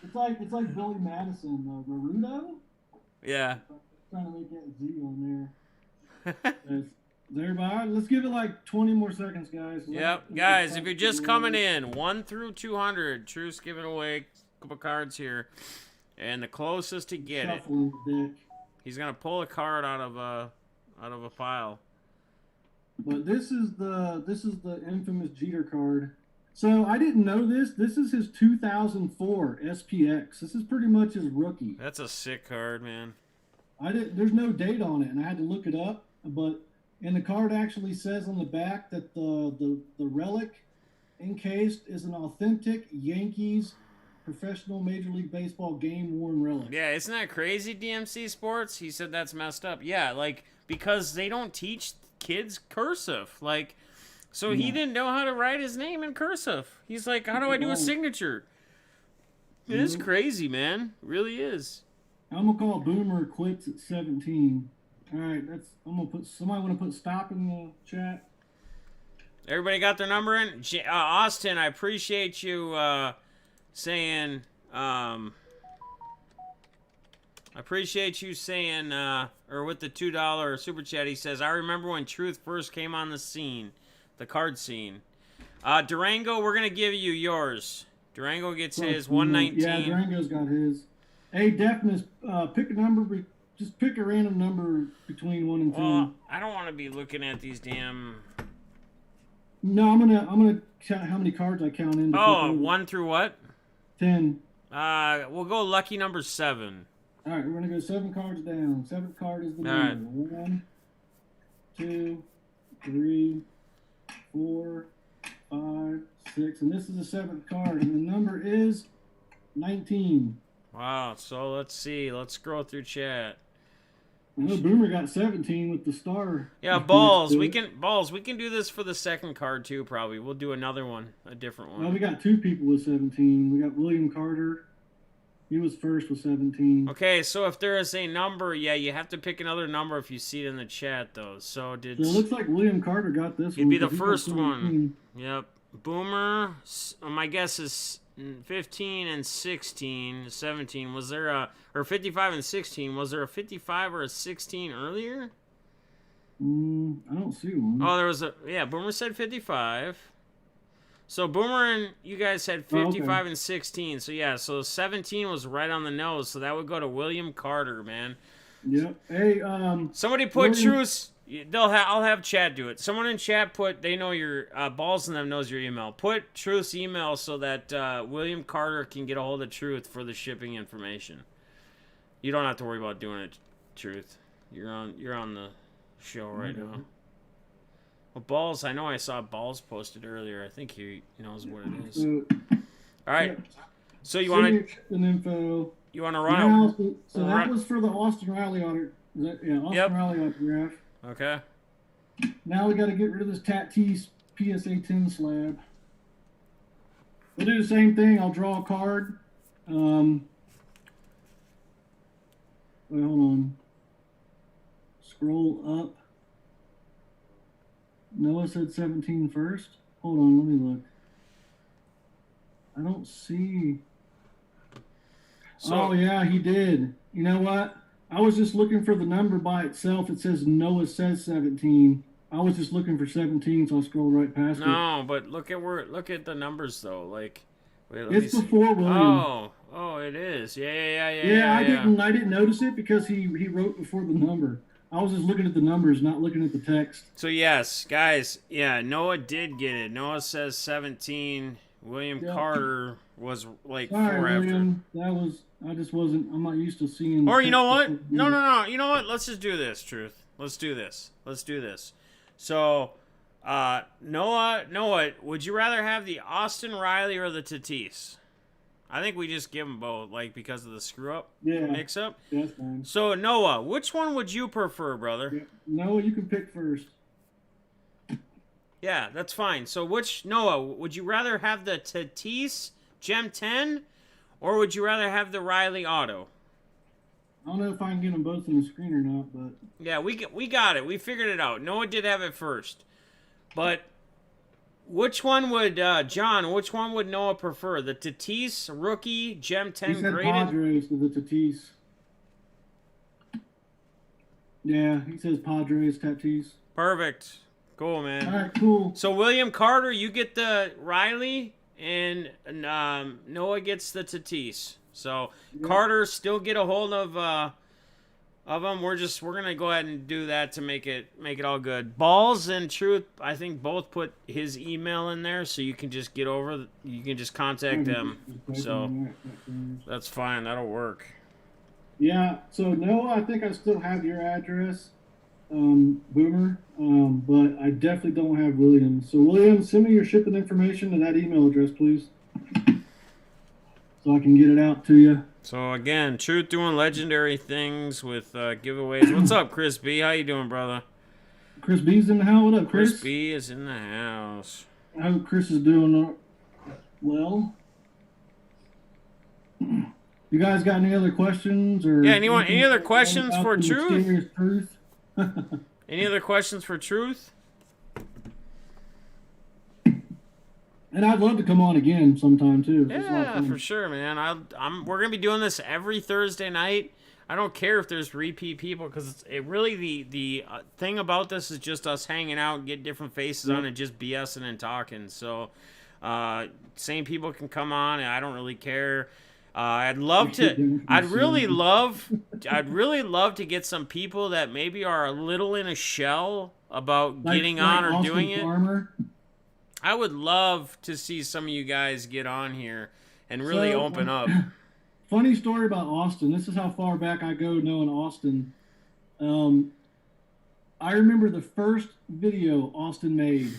It's like Billy Madison, Naruto. Yeah. Trying to make that Z on there. Everybody, let's give it like 20 more seconds, guys. Yep, guys, if you're just coming in, 1 through 200, Truth's giving away a couple cards here, and the closest to get it, he's gonna pull a card out of a pile. But this is the infamous Jeter card. So I didn't know this. This is his 2004 SPX. This is pretty much his rookie. That's a sick card, man. There's no date on it, and I had to look it up. But the card actually says on the back that the relic encased is an authentic Yankees professional Major League Baseball game-worn relic. Yeah, isn't that crazy, DMC Sports? He said that's messed up. Yeah, like, because they don't teach kids cursive. Like, so he didn't know how to write his name in cursive. He's like, how do I do a signature? It is crazy, man. It really is. I'm going to call Boomer quits at 17. All right, somebody want to put stop in the chat? Everybody got their number in? Austin, I appreciate you saying, or with the $2 super chat, he says, I remember when Truth first came on the scene, the card scene. Durango, we're going to give you yours. Durango gets his 119. Yeah, Durango's got his. Hey, Defness, pick a number, just pick a random number between 1 and 10. Well, I don't want to be looking at these damn... No, I'm gonna count how many cards I count in. Oh, 1 through what? 10. We'll go lucky number 7. All right, we're gonna go 7 cards down. 7th card is the number. Right. 1, 2, 3, 4, 5, 6, and this is the 7th card, and the number is 19. Wow. So let's see. Let's scroll through chat. I know Boomer got 17 with the star. Yeah, balls. We can do this for the second card too. Probably we'll do another one, a different one. Well, we got 2 people with 17. We got William Carter. He was first with 17. Okay, so if there is a number, yeah, you have to pick another number if you see it in the chat, though. So it looks like William Carter got this one. He'd be the first one. Yep. Boomer, my guess is 15 and 16, 17. Was there or 55 and 16? Was there a 55 or a 16 earlier? I don't see one. Oh, there was Boomer said 55. So Boomer and you guys had 55 and 16. So yeah, so 17 was right on the nose. So that would go to William Carter, man. Yep. Hey, somebody put Truce. I'll have chat do it. Someone in chat they know your balls in them knows your email. Put Truth's email so that William Carter can get a hold of Truth for the shipping information. You don't have to worry about doing it, Truth. You're on the show right now. Well, balls. I know I saw balls posted earlier. I think he knows what it is. All right. So you want to info. You want to run? So that was for the Austin Riley Riley autograph. Okay. Now we got to get rid of this Tatis PSA 10 slab. We'll do the same thing. I'll draw a card. Wait, hold on. Scroll up. Noah said 17 first. Hold on, let me look. I don't see. Oh, yeah, he did. You know what? I was just looking for the number by itself. It says Noah says 17. I was just looking for 17, so I'll scroll right past it. No, but look at the numbers though. Like, wait, it's before William. Oh, it is. Yeah. Yeah, I didn't notice it because he wrote before the number. I was just looking at the numbers, not looking at the text. So yes, guys, yeah, Noah did get it. Noah says 17. William Carter was like 4 after. William, I just wasn't. I'm not used to seeing. Or you know what? No. You know what? Let's just do this, Truth. Let's do this. So, Noah, would you rather have the Austin Riley or the Tatis? I think we just give them both, like, because of the screw-up Yeah. mix-up. Yeah, that's fine. So, Noah, which one would you prefer, brother? Yeah. Noah, you can pick first. Yeah, that's fine. So, Noah, would you rather have the Tatis Gem 10, or would you rather have the Riley Auto? I don't know if I can get them both on the screen or not, but... Yeah, we got it. We figured it out. Noah did have it first. But which one would, John, which one would Noah prefer? The Tatis Rookie Gem 10 he said graded? Padres to the Tatis. Yeah, he says Padres, Tatis. Perfect. Cool, man. All right, cool. So, William Carter, you get the Riley, and Noah gets the Tatis. So, Yeah. Carter, still get a hold of them. We're gonna go ahead and do that to make it all good. Balls and Truth, I think both put his email in there, so you can just you can just contact them. So that's fine. That'll work. Yeah. So Noah, I think I still have your address, Boomer, but I definitely don't have William. So William, send me your shipping information to that email address, please, so I can get it out to you. So again, Truth doing legendary things with giveaways. What's up, Chris B? How you doing, brother? Chris B's in the house. What up, Chris? Chris B is in the house. I hope Chris is doing well. You guys got any other questions or? Yeah, any other questions for Truth? Any other questions for Truth? And I'd love to come on again sometime too. Yeah, for sure, man. We're gonna be doing this every Thursday night. I don't care if there's repeat people, because really the thing about this is just us hanging out and get different faces on and just BSing and talking. So, same people can come on, and I don't really care. I'd really love to get some people that maybe are a little in a shell about getting on or Austin doing Farmer. it. I would love to see some of you guys get on here and really open up. Funny story about Austin. This is how far back I go knowing Austin. I remember the first video Austin made,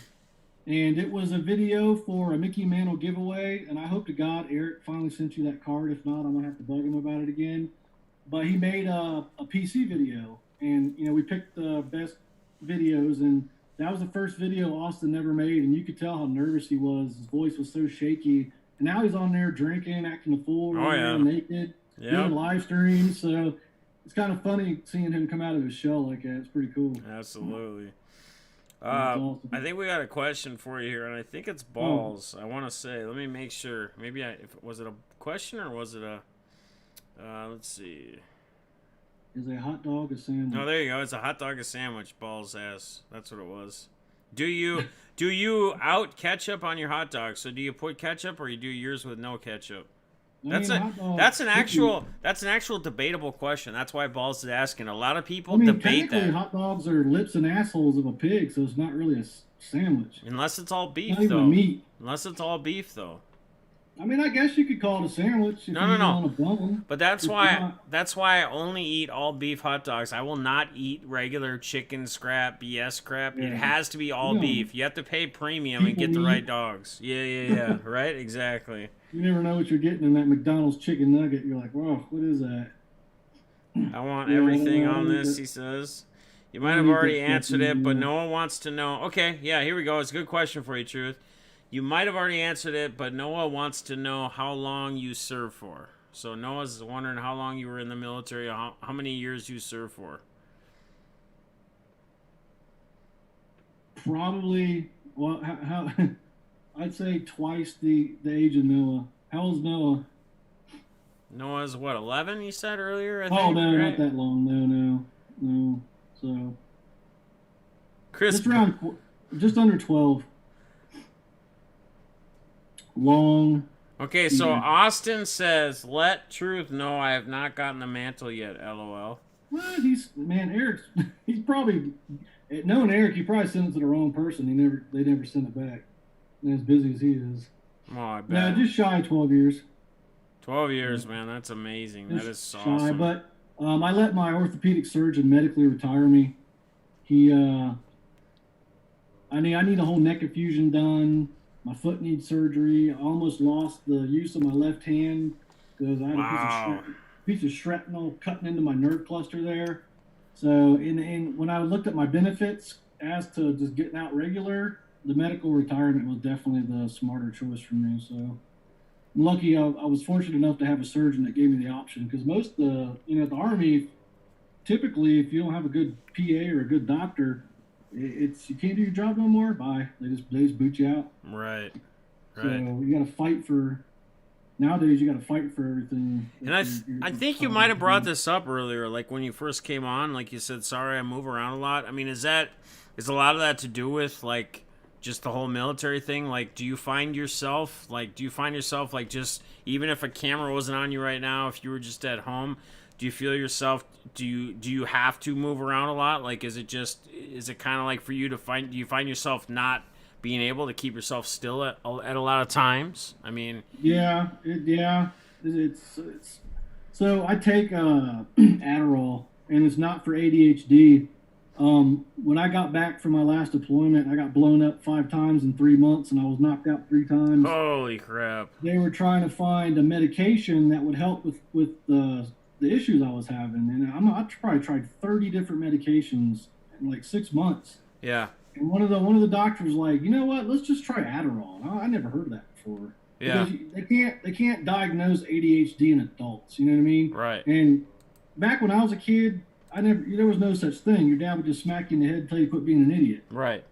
and it was a video for a Mickey Mantle giveaway, and I hope to God Eric finally sent you that card. If not, I'm going to have to bug him about it again. But he made a PC video, and we picked the best videos, and that was the first video Austin ever made, and you could tell how nervous he was. His voice was so shaky. And now he's on there drinking, acting a fool, naked, doing live streams. So it's kind of funny seeing him come out of his shell like that. It's pretty cool. Absolutely. Awesome. I think we got a question for you here, and I think it's balls. I want to say. Let me make sure. Maybe was it a question or was it a? Let's see. Is a hot dog a sandwich? Oh, there you go. It's a hot dog a sandwich. Balls ass. That's what it was. Do you out ketchup on your hot dog? So do you put ketchup or you do yours with no ketchup? That's an actual debatable question. That's why Balls is asking. A lot of people debate that. Hot dogs are lips and assholes of a pig, so it's not really a sandwich. Unless it's all beef, not even meat. Unless it's all beef, though. I mean, I guess you could call it a sandwich. No. But that's why I only eat all beef hot dogs. I will not eat regular chicken scrap, BS crap. Yeah. It has to be all beef. You have to pay premium and get the right dogs. Yeah. Right? Exactly. You never know what you're getting in that McDonald's chicken nugget. You're like, whoa, what is that? I want everything on this, he says. You might have already answered it, but Noah wants to know. Okay, yeah, here we go. It's a good question for you, Truth. You might have already answered it, but Noah wants to know how long you served for. So Noah's wondering how long you were in the military, how many years you served for. Probably, well, how I'd say twice the age of Noah. How old's Noah? Noah's what, 11? You said earlier. I think, no, right? Not that long. No. So, Chris, just under 12. Long. Okay, so Austin says, "Let Truth know I have not gotten the mantle yet." LOL. Well, Eric's. He's probably knowing Eric. He probably sent it to the wrong person. They never sent it back. And as busy as he is. Oh, I bet. Yeah, just shy of 12 years. 12 years, man. That's amazing. That is shy, awesome. But I let my orthopedic surgeon medically retire me. I need a whole neck infusion done. My foot needs surgery. I almost lost the use of my left hand because I had Wow. a piece of shrapnel cutting into my nerve cluster there. So, when I looked at my benefits as to just getting out regular, the medical retirement was definitely the smarter choice for me. So, I'm lucky I was fortunate enough to have a surgeon that gave me the option because most the Army, typically, if you don't have a good PA or a good doctor, it's you can't do your job no more. Bye. They just boot you out. Right. So you got to fight for. Nowadays, you got to fight for everything. And I think you might have brought this up earlier, like when you first came on, like you said, sorry, I move around a lot. I mean, is a lot of that to do with like just the whole military thing? Like, do you find yourself like just even if a camera wasn't on you right now, if you were just at home, do you feel yourself? Do you have to move around a lot? Like, is it kind of like for you to do you find yourself not being able to keep yourself still at a lot of times? I mean, it's so I take Adderall, and it's not for ADHD. When I got back from my last deployment, I got blown up 5 times in 3 months, and I was knocked out 3 times. Holy crap! They were trying to find a medication that would help with the issues I was having, and I probably tried 30 different medications in like 6 months. Yeah. And one of the doctors was like, you know what? Let's just try Adderall. I never heard of that before. Yeah. Because they can't diagnose ADHD in adults. You know what I mean? Right. And back when I was a kid, there was no such thing. Your dad would just smack you in the head and tell you to quit being an idiot. Right.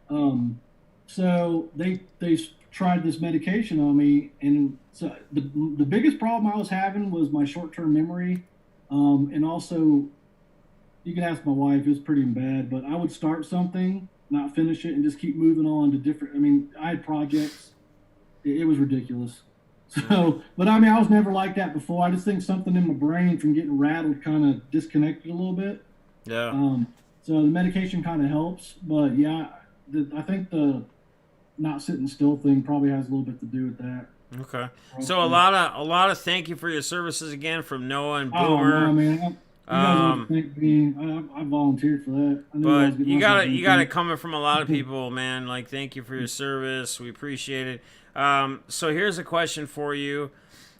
So they tried this medication on me, and so the biggest problem I was having was my short-term memory, and also you can ask my wife. It was pretty bad, but I would start something, not finish it, and just keep moving on to different. I mean, I had projects. It was ridiculous. So, but I mean, I was never like that before. I just think something in my brain from getting rattled kind of disconnected a little bit. Yeah. So the medication kind of helps, but yeah, I think the not sitting still thing probably has a little bit to do with that. Okay. So a lot of thank you for your services again from Noah and Boomer. Oh no, man. You guys thank me. I volunteered for that. But you got it coming from a lot of people, man. Like, thank you for your service. We appreciate it. So here's a question for you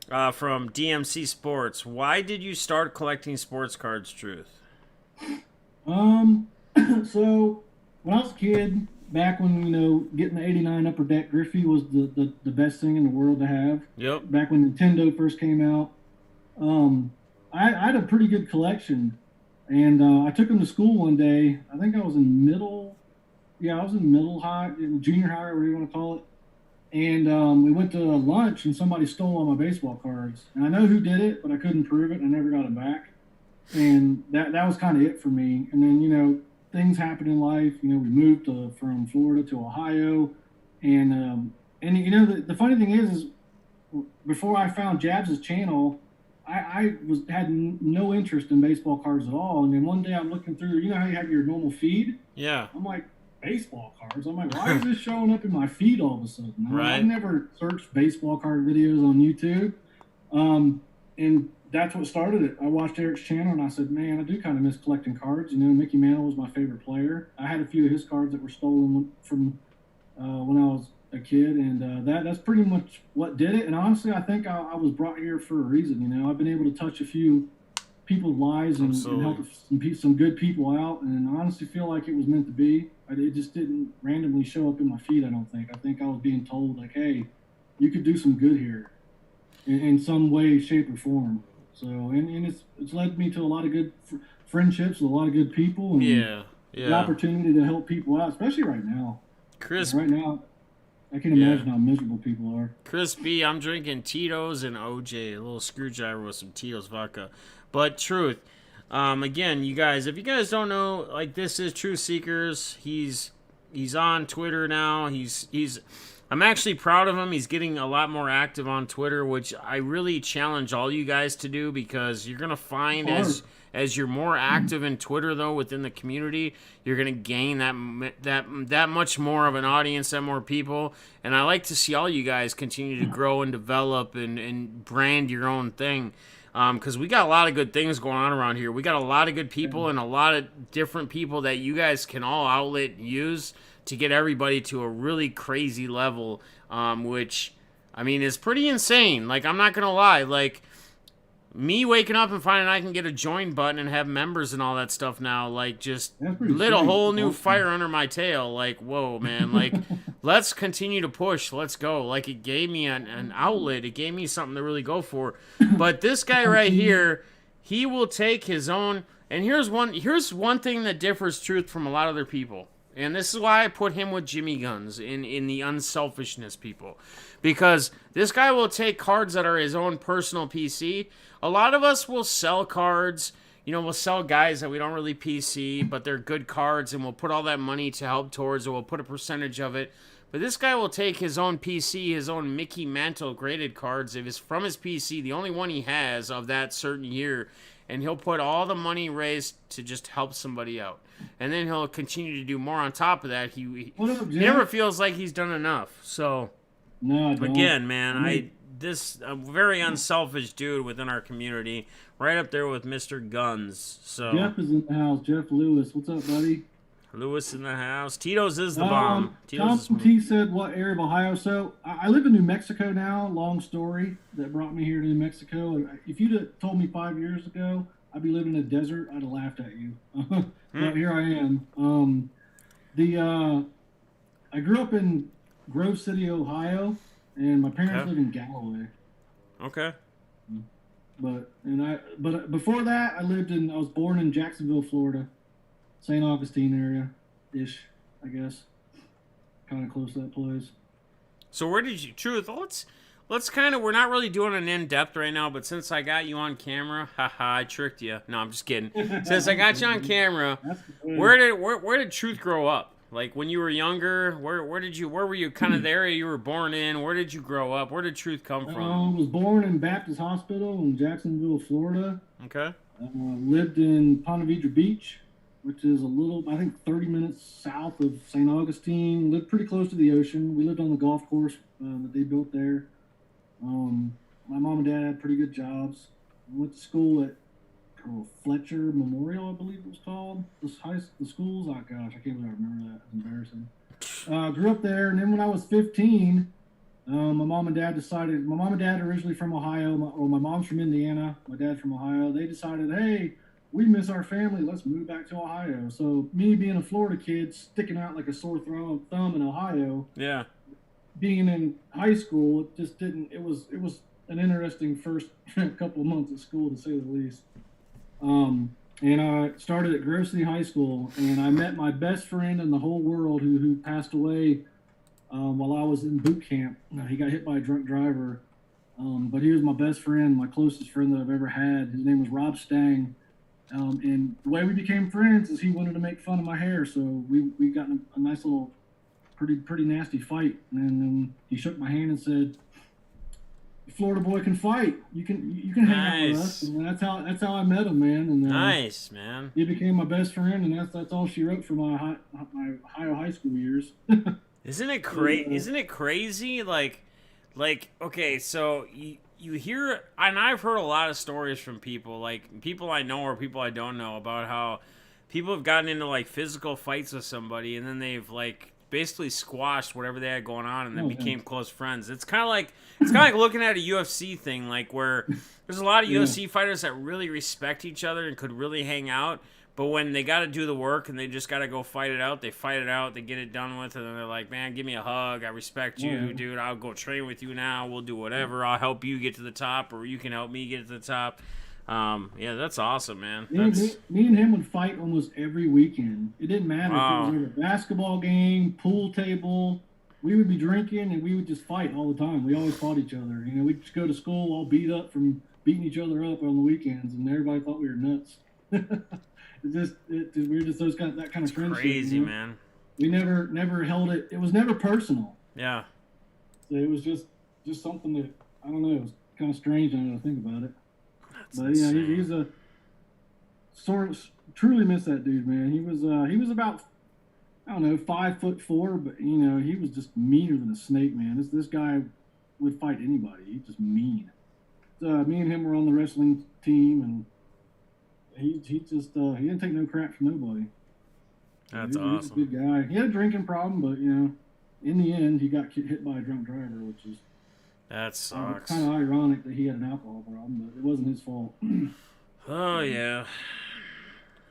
from DMC Sports. Why did you start collecting sports cards, Truth? So when I was a kid, back when getting the '89 Upper Deck Griffey was the best thing in the world to have. Yep. Back when Nintendo first came out, I had a pretty good collection, and I took them to school one day. I think I was in middle high, junior high, or whatever you want to call it. And we went to lunch, and somebody stole all my baseball cards. And I know who did it, but I couldn't prove it, and I never got them back. And that was kind of it for me. And then things happen in life. We moved from Florida to Ohio, and the funny thing is before I found Jabs' channel, I had no interest in baseball cards at all. And then one day I'm looking through, how you have your normal feed? Yeah. I'm like, baseball cards? I'm like, why is this showing up in my feed all of a sudden? Right. I've never searched baseball card videos on YouTube. And that's what started it. I watched Eric's channel and I said, man, I do kind of miss collecting cards. Mickey Mantle was my favorite player. I had a few of his cards that were stolen from when I was a kid, and that's pretty much what did it. And honestly, I think I was brought here for a reason. I've been able to touch a few people's lives and help some good people out, and I honestly feel like it was meant to be. It just didn't randomly show up in my feed, I don't think. I think I was being told, like, hey, you could do some good here in some way, shape, or form. So, and it's led me to a lot of good friendships with a lot of good people, and the opportunity to help people out, especially right now. Chris, right now, I can imagine how miserable people are. Chris B, I'm drinking Tito's and OJ, a little screwdriver with some Tito's vodka. But Truth, again, you guys, if you guys don't know, like, this is Truth Seekers. He's on Twitter now. I'm actually proud of him. He's getting a lot more active on Twitter, which I really challenge all you guys to do, because you're gonna find as you're more active in Twitter, though, within the community, you're going to gain that much more of an audience, that more people. And I like to see all you guys continue to grow and develop and brand your own thing, because we got a lot of good things going on around here. We got a lot of good people and a lot of different people that you guys can all outlet and use to get everybody to a really crazy level, which, I mean, is pretty insane. Like, I'm not going to lie. Like, me waking up and finding I can get a join button and have members and all that stuff now, like, just lit a whole new fire under my tail. Like, whoa, man. Like, let's continue to push. Let's go. Like, it gave me an outlet. It gave me something to really go for. But this guy right here, he will take his own. And here's one thing that differs Truth from a lot of other people. And this is why I put him with Jimmy Guns in the unselfishness people. Because this guy will take cards that are his own personal PC. A lot of us will sell cards. You know, we'll sell guys that we don't really PC, but they're good cards, and we'll put all that money to help towards it. We'll put a percentage of it. But this guy will take his own PC, his own Mickey Mantle graded cards, if it's from his PC, the only one he has of that certain year, and he'll put all the money raised to just help somebody out. And then he'll continue to do more on top of that. He never feels like he's done enough. So, no, again, man, a very unselfish dude within our community, right up there with Mr. Guns. So Jeff is in the house. Jeff Lewis, what's up, buddy? Lewis in the house. Tito's is the bomb. Thompson T said, what area of Ohio? So, I live in New Mexico now. Long story that brought me here to New Mexico. If you'd have told me 5 years ago I'd be living in a desert, I'd have laughed at you. But here I am. I grew up in Grove City, Ohio, and my parents live in Galloway. Okay. But before that, I was born in Jacksonville, Florida. St. Augustine area-ish, I guess. Kind of close to that place. So where did you... Truth, let's kind of... We're not really doing an in-depth right now, but since I got you on camera... Haha, I tricked you. No, I'm just kidding. Since I got you on camera, where did Truth grow up? Like, when you were younger, where were you kind of the area you were born in? Where did you grow up? Where did Truth come from? I was born in Baptist Hospital in Jacksonville, Florida. Okay. Lived in Ponte Vedra Beach, which is I think 30 minutes south of St. Augustine. Lived pretty close to the ocean. We lived on the golf course that they built there. My mom and dad had pretty good jobs. I went to school at Fletcher Memorial, I believe it was called. The schools. Oh gosh, I can't believe I remember that. It's embarrassing. Grew up there, and then when I was 15, my mom and dad decided. My mom and dad are originally from Ohio. My mom's from Indiana. My dad's from Ohio. They decided, hey, we miss our family. Let's move back to Ohio. So me being a Florida kid, sticking out like a sore thumb in Ohio. Yeah. Being in high school, it just didn't. It was an interesting first couple of months of school, to say the least. And I started at Grove City High School, and I met my best friend in the whole world who passed away while I was in boot camp. He got hit by a drunk driver, but he was my best friend, my closest friend that I've ever had. His name was Rob Stang. And the way we became friends is he wanted to make fun of my hair, so we got in a nice little, pretty nasty fight. And then he shook my hand and said, "Florida boy can fight. You can hang out with us." And that's how I met him, man. And nice, man. He became my best friend, and that's all she wrote for my Ohio high school years. Isn't it crazy? Isn't it crazy? Like, okay, so you hear, and I've heard a lot of stories from people, like people I know or people I don't know, about how people have gotten into like physical fights with somebody, and then they've like basically squashed whatever they had going on, and then became close friends. It's kind of like looking at a UFC thing, like where there's a lot of UFC fighters that really respect each other and could really hang out, but when they got to do the work and they just got to go fight it out, they fight it out, they get it done with, and then they're like, "Man, give me a hug. I respect you, dude. I'll go train with you now. We'll do whatever. I'll help you get to the top, or you can help me get to the top." Yeah, that's awesome, man. Me and him would fight almost every weekend. It didn't matter if it was a basketball game, pool table. We would be drinking, and we would just fight all the time. We always fought each other. You know, we'd just go to school all beat up from beating each other up on the weekends, and everybody thought we were nuts. We were just that kind of friendship. Crazy, you know? Man. We never held it. It was never personal. Yeah. So it was just something that, I don't know. It was kind of strange now that I think about it. But yeah, he's a truly miss that dude, man. He was about, I don't know, 5'4", but you know, he was just meaner than a snake, man. This guy would fight anybody. He's just mean. Me and him were on the wrestling team, and he didn't take no crap from nobody. That's He was a awesome. good guy. He had a drinking problem, but in the end, he got hit by a drunk driver, which is That sucks. kind of ironic that he had an alcohol problem, but it wasn't his fault. Oh yeah.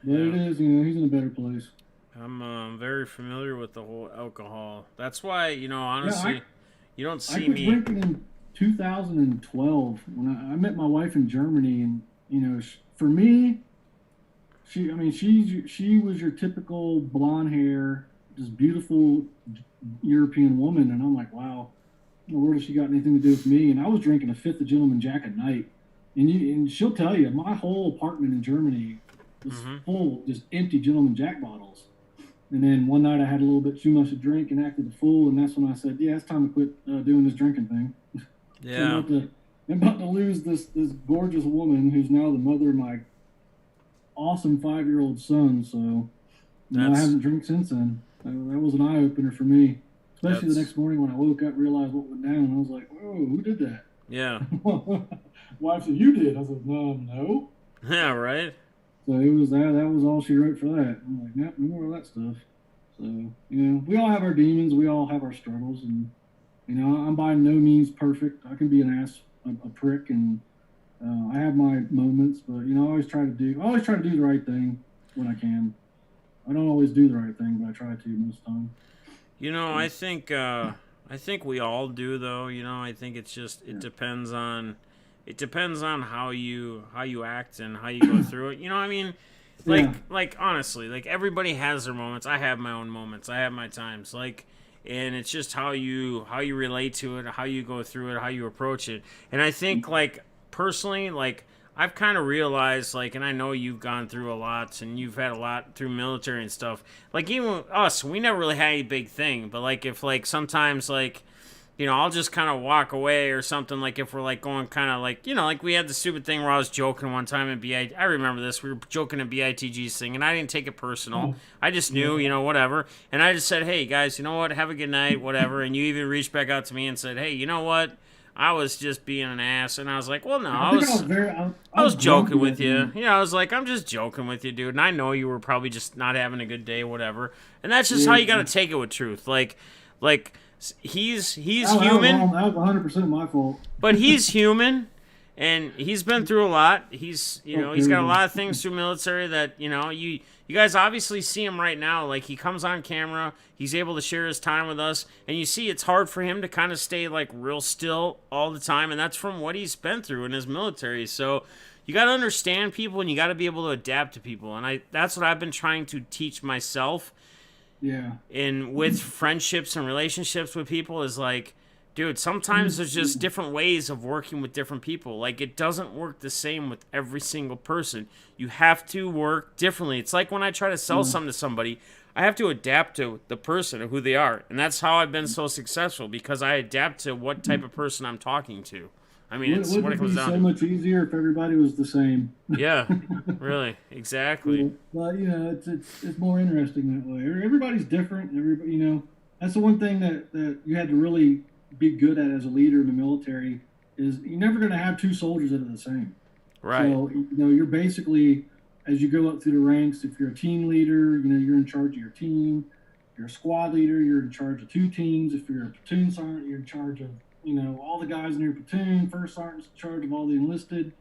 But Yeah. it is, he's in a better place. I'm very familiar with the whole alcohol. That's why, Yeah, honestly, you don't I see quit me. drinking in 2012 when I met my wife in Germany, and for me, she was your typical blonde hair, just beautiful European woman, and I'm like, wow, where does she got anything to do with me? And I was drinking a fifth of Gentleman Jack a night, and she'll tell you, my whole apartment in Germany was full, just empty Gentleman Jack bottles. And then one night I had a little bit too much to drink and acted a fool, and that's when I said, "Yeah, it's time to quit doing this drinking thing." Yeah. I'm about to lose this gorgeous woman who's now the mother of my awesome 5-year-old son. So I haven't drank since then. That was an eye opener for me, especially the next morning when I woke up, realized what went down. I was like, "Whoa, who did that?" Yeah. Wife said, "You did." I said, "No." Yeah. Right. So it was that. That was all she wrote for that. I'm like, nope, no more of that stuff. So we all have our demons. We all have our struggles, and I'm by no means perfect. I can be an ass, a prick, and I have my moments. But I always try to do the right thing when I can. I don't always do the right thing, but I try to most of the time. I think we all do though. I think it's just it depends on how you act and how you go through it. I mean, like honestly, like everybody has their moments. I have my own moments. I have my times. And it's just how you relate to it, how you go through it, how you approach it. And I think personally, I've kind of realized, and I know you've gone through a lot, and you've had a lot through military and stuff. Even us, we never really had any big thing. But if sometimes I'll just kind of walk away or something. If we're going kind of we had the stupid thing where I was joking one time at BI. I remember this. We were joking at BITG's thing, and I didn't take it personal. I just knew, whatever. And I just said, hey, guys, you know what? Have a good night, whatever. And you even reached back out to me and said, hey, you know what? I was just being an ass. And I was like, well, no, I was joking with you. I was like, I'm just joking with you, dude. And I know you were probably just not having a good day, whatever. And that's just how you got to take it with truth. He's human. That was 100% my fault. But he's human, and he's been through a lot. He's he's got a lot of things through military that you guys obviously see him right now. He comes on camera, he's able to share his time with us, and you see it's hard for him to kind of stay real still all the time, and that's from what he's been through in his military. So you got to understand people, and you got to be able to adapt to people, and that's what I've been trying to teach myself. Yeah. And with friendships and relationships with people is dude, sometimes there's just different ways of working with different people. It doesn't work the same with every single person. You have to work differently. It's like when I try to sell something to somebody, I have to adapt to the person or who they are. And that's how I've been so successful, because I adapt to what type of person I'm talking to. I mean, it's what it comes down to. It would be so much easier if everybody was the same. Yeah, really, exactly. But it's more interesting that way. Everybody's different. Everybody, that's the one thing that you had to really be good at as a leader in the military is you're never going to have two soldiers that are the same. Right. So you're basically, as you go up through the ranks, if you're a team leader, you're in charge of your team. If you're a squad leader, you're in charge of 2 teams. If you're a platoon sergeant, you're in charge of all the guys in your platoon. First sergeant's in charge of all the enlisted,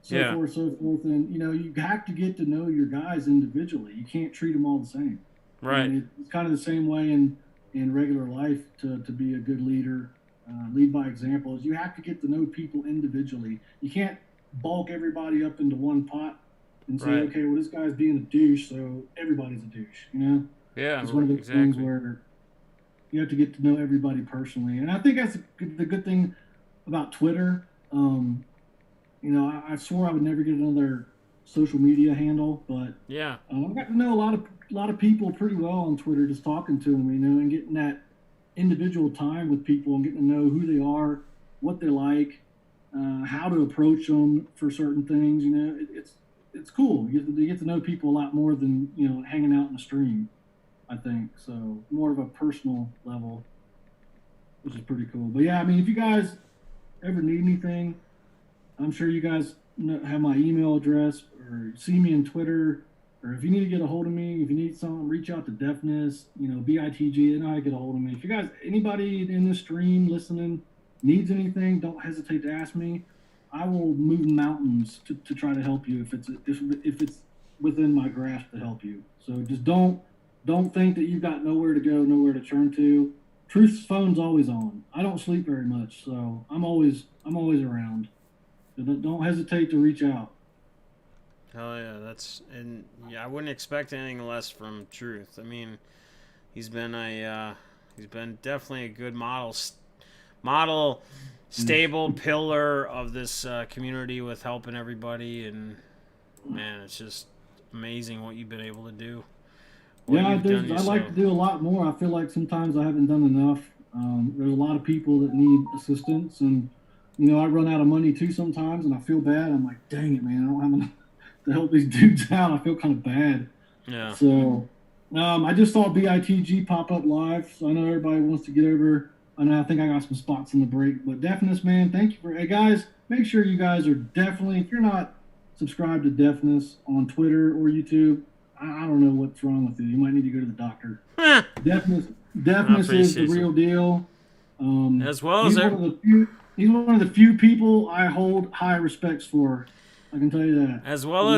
so forth. And, you have to get to know your guys individually. You can't treat them all the same. Right. And it's kind of the same way in regular life to be a good leader, lead by example, is you have to get to know people individually. You can't bulk everybody up into one pot and say, okay, well, this guy's being a douche, so everybody's a douche, Yeah, it's one of those things where you have to get to know everybody personally. And I think that's the good thing about Twitter. I swore I would never get another social media handle, but I got to know a lot of people pretty well on Twitter, just talking to them, and getting that individual time with people and getting to know who they are, what they like, how to approach them for certain things. It's cool. You get to know people a lot more than hanging out in the stream, I think. So more of a personal level, which is pretty cool. But yeah, I mean, if you guys ever need anything, I'm sure you guys have my email address, or see me on Twitter, or if you need to get a hold of me, if you need something, reach out to Defness, BITG, they know how to get a hold of me. If you guys, anybody in this stream listening needs anything, don't hesitate to ask me. I will move mountains to try to help you if it's within my grasp to help you. So just don't think that you've got nowhere to go, nowhere to turn to. Truth's phone's always on. I don't sleep very much, so I'm always around. So don't hesitate to reach out. Hell yeah, I wouldn't expect anything less from Truth. I mean, he's been definitely a good stable pillar of this community with helping everybody, and man, it's just amazing what you've been able to do. I'd like to do a lot more. I feel like sometimes I haven't done enough. There's a lot of people that need assistance, and I run out of money too sometimes, and I feel bad. I'm like, dang it, man, I don't have enough to help these dudes out. I feel kind of bad. Yeah. So I just saw BITG pop up live, so I know everybody wants to get over. I think I got some spots in the break, but Defness, man, thank you hey guys, make sure you guys are definitely, if you're not subscribed to Defness on Twitter or YouTube, I don't know what's wrong with you. You might need to go to the doctor. Defness is the real deal. As well he's as he's one of the few people I hold high respects for. I can tell you that. As well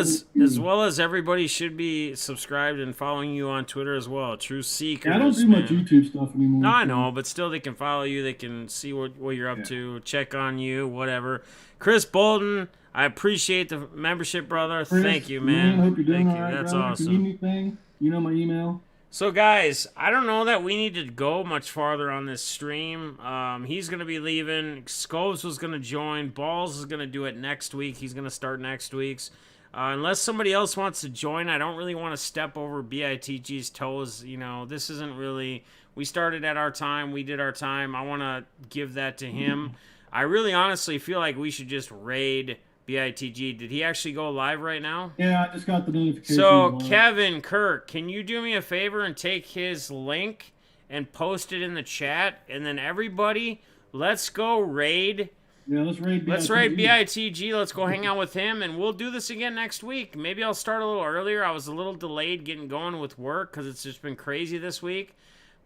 as everybody should be subscribed and following you on Twitter as well. True Seekers. Yeah, I don't do much YouTube stuff anymore. No, I know, but still they can follow you. They can see what you're up to, check on you, whatever. Chris Bolton, I appreciate the membership, brother. Chris, thank you, man. I hope you're doing Thank all right, That's brother. awesome. If you need anything, you know my email. So, guys, I don't know that we need to go much farther on this stream. He's going to be leaving. Scoves was going to join. Balls is going to do it next week. He's going to start next week's. Unless somebody else wants to join, I don't really want to step over BITG's toes. This isn't really... We started at our time. We did our time. I want to give that to him. I really honestly feel like we should just raid BITG. Did he actually go live right now? Yeah, I just got the notification. So, Kevin, Kirk, can you do me a favor and take his link and post it in the chat? And then everybody, let's go raid. Yeah, let's raid BITG. Let's raid BITG. Let's go hang out with him, and we'll do this again next week. Maybe I'll start a little earlier. I was a little delayed getting going with work because it's just been crazy this week.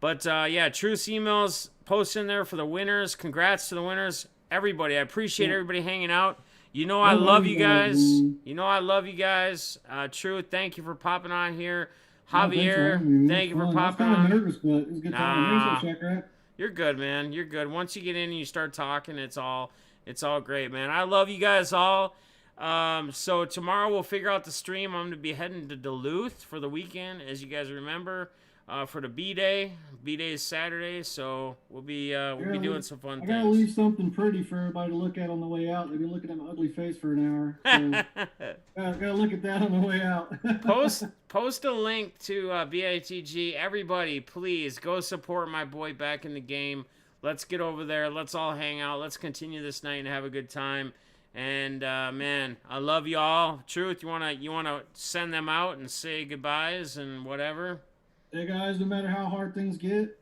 But, yeah, Truth's emails, post in there for the winners. Congrats to the winners. Everybody, I appreciate everybody hanging out. I love you guys. I love you guys. Truth, thank you for popping on here. Javier, thank you for popping on. I was kind of nervous, but it was a good time. Check, right? You're good, man. You're good. Once you get in and you start talking, it's all great, man. I love you guys all. So tomorrow we'll figure out the stream. I'm going to be heading to Duluth for the weekend, as you guys remember. For the B-Day. B-Day is Saturday, so we'll be doing some fun things. I gotta leave something pretty for everybody to look at on the way out. They've been looking at my ugly face for an hour. So gotta look at that on the way out. Post a link to BITG. Everybody, please go support my boy back in the game. Let's get over there. Let's all hang out. Let's continue this night and have a good time. And man, I love y'all. Truth, you wanna send them out and say goodbyes and whatever? Hey guys, no matter how hard things get,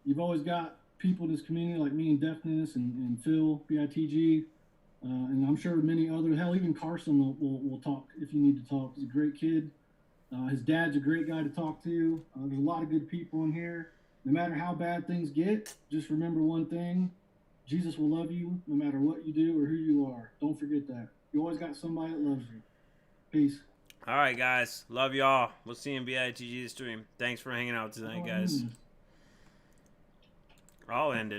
you've always got people in this community like me and Defness and Phil, BITG, and I'm sure many others. Hell, even Carson will talk if you need to talk. He's a great kid. His dad's a great guy to talk to. There's a lot of good people in here. No matter how bad things get, just remember one thing. Jesus will love you no matter what you do or who you are. Don't forget that. You always got somebody that loves you. Peace. All right, guys. Love y'all. We'll see you in BITG stream. Thanks for hanging out tonight, guys. All ended.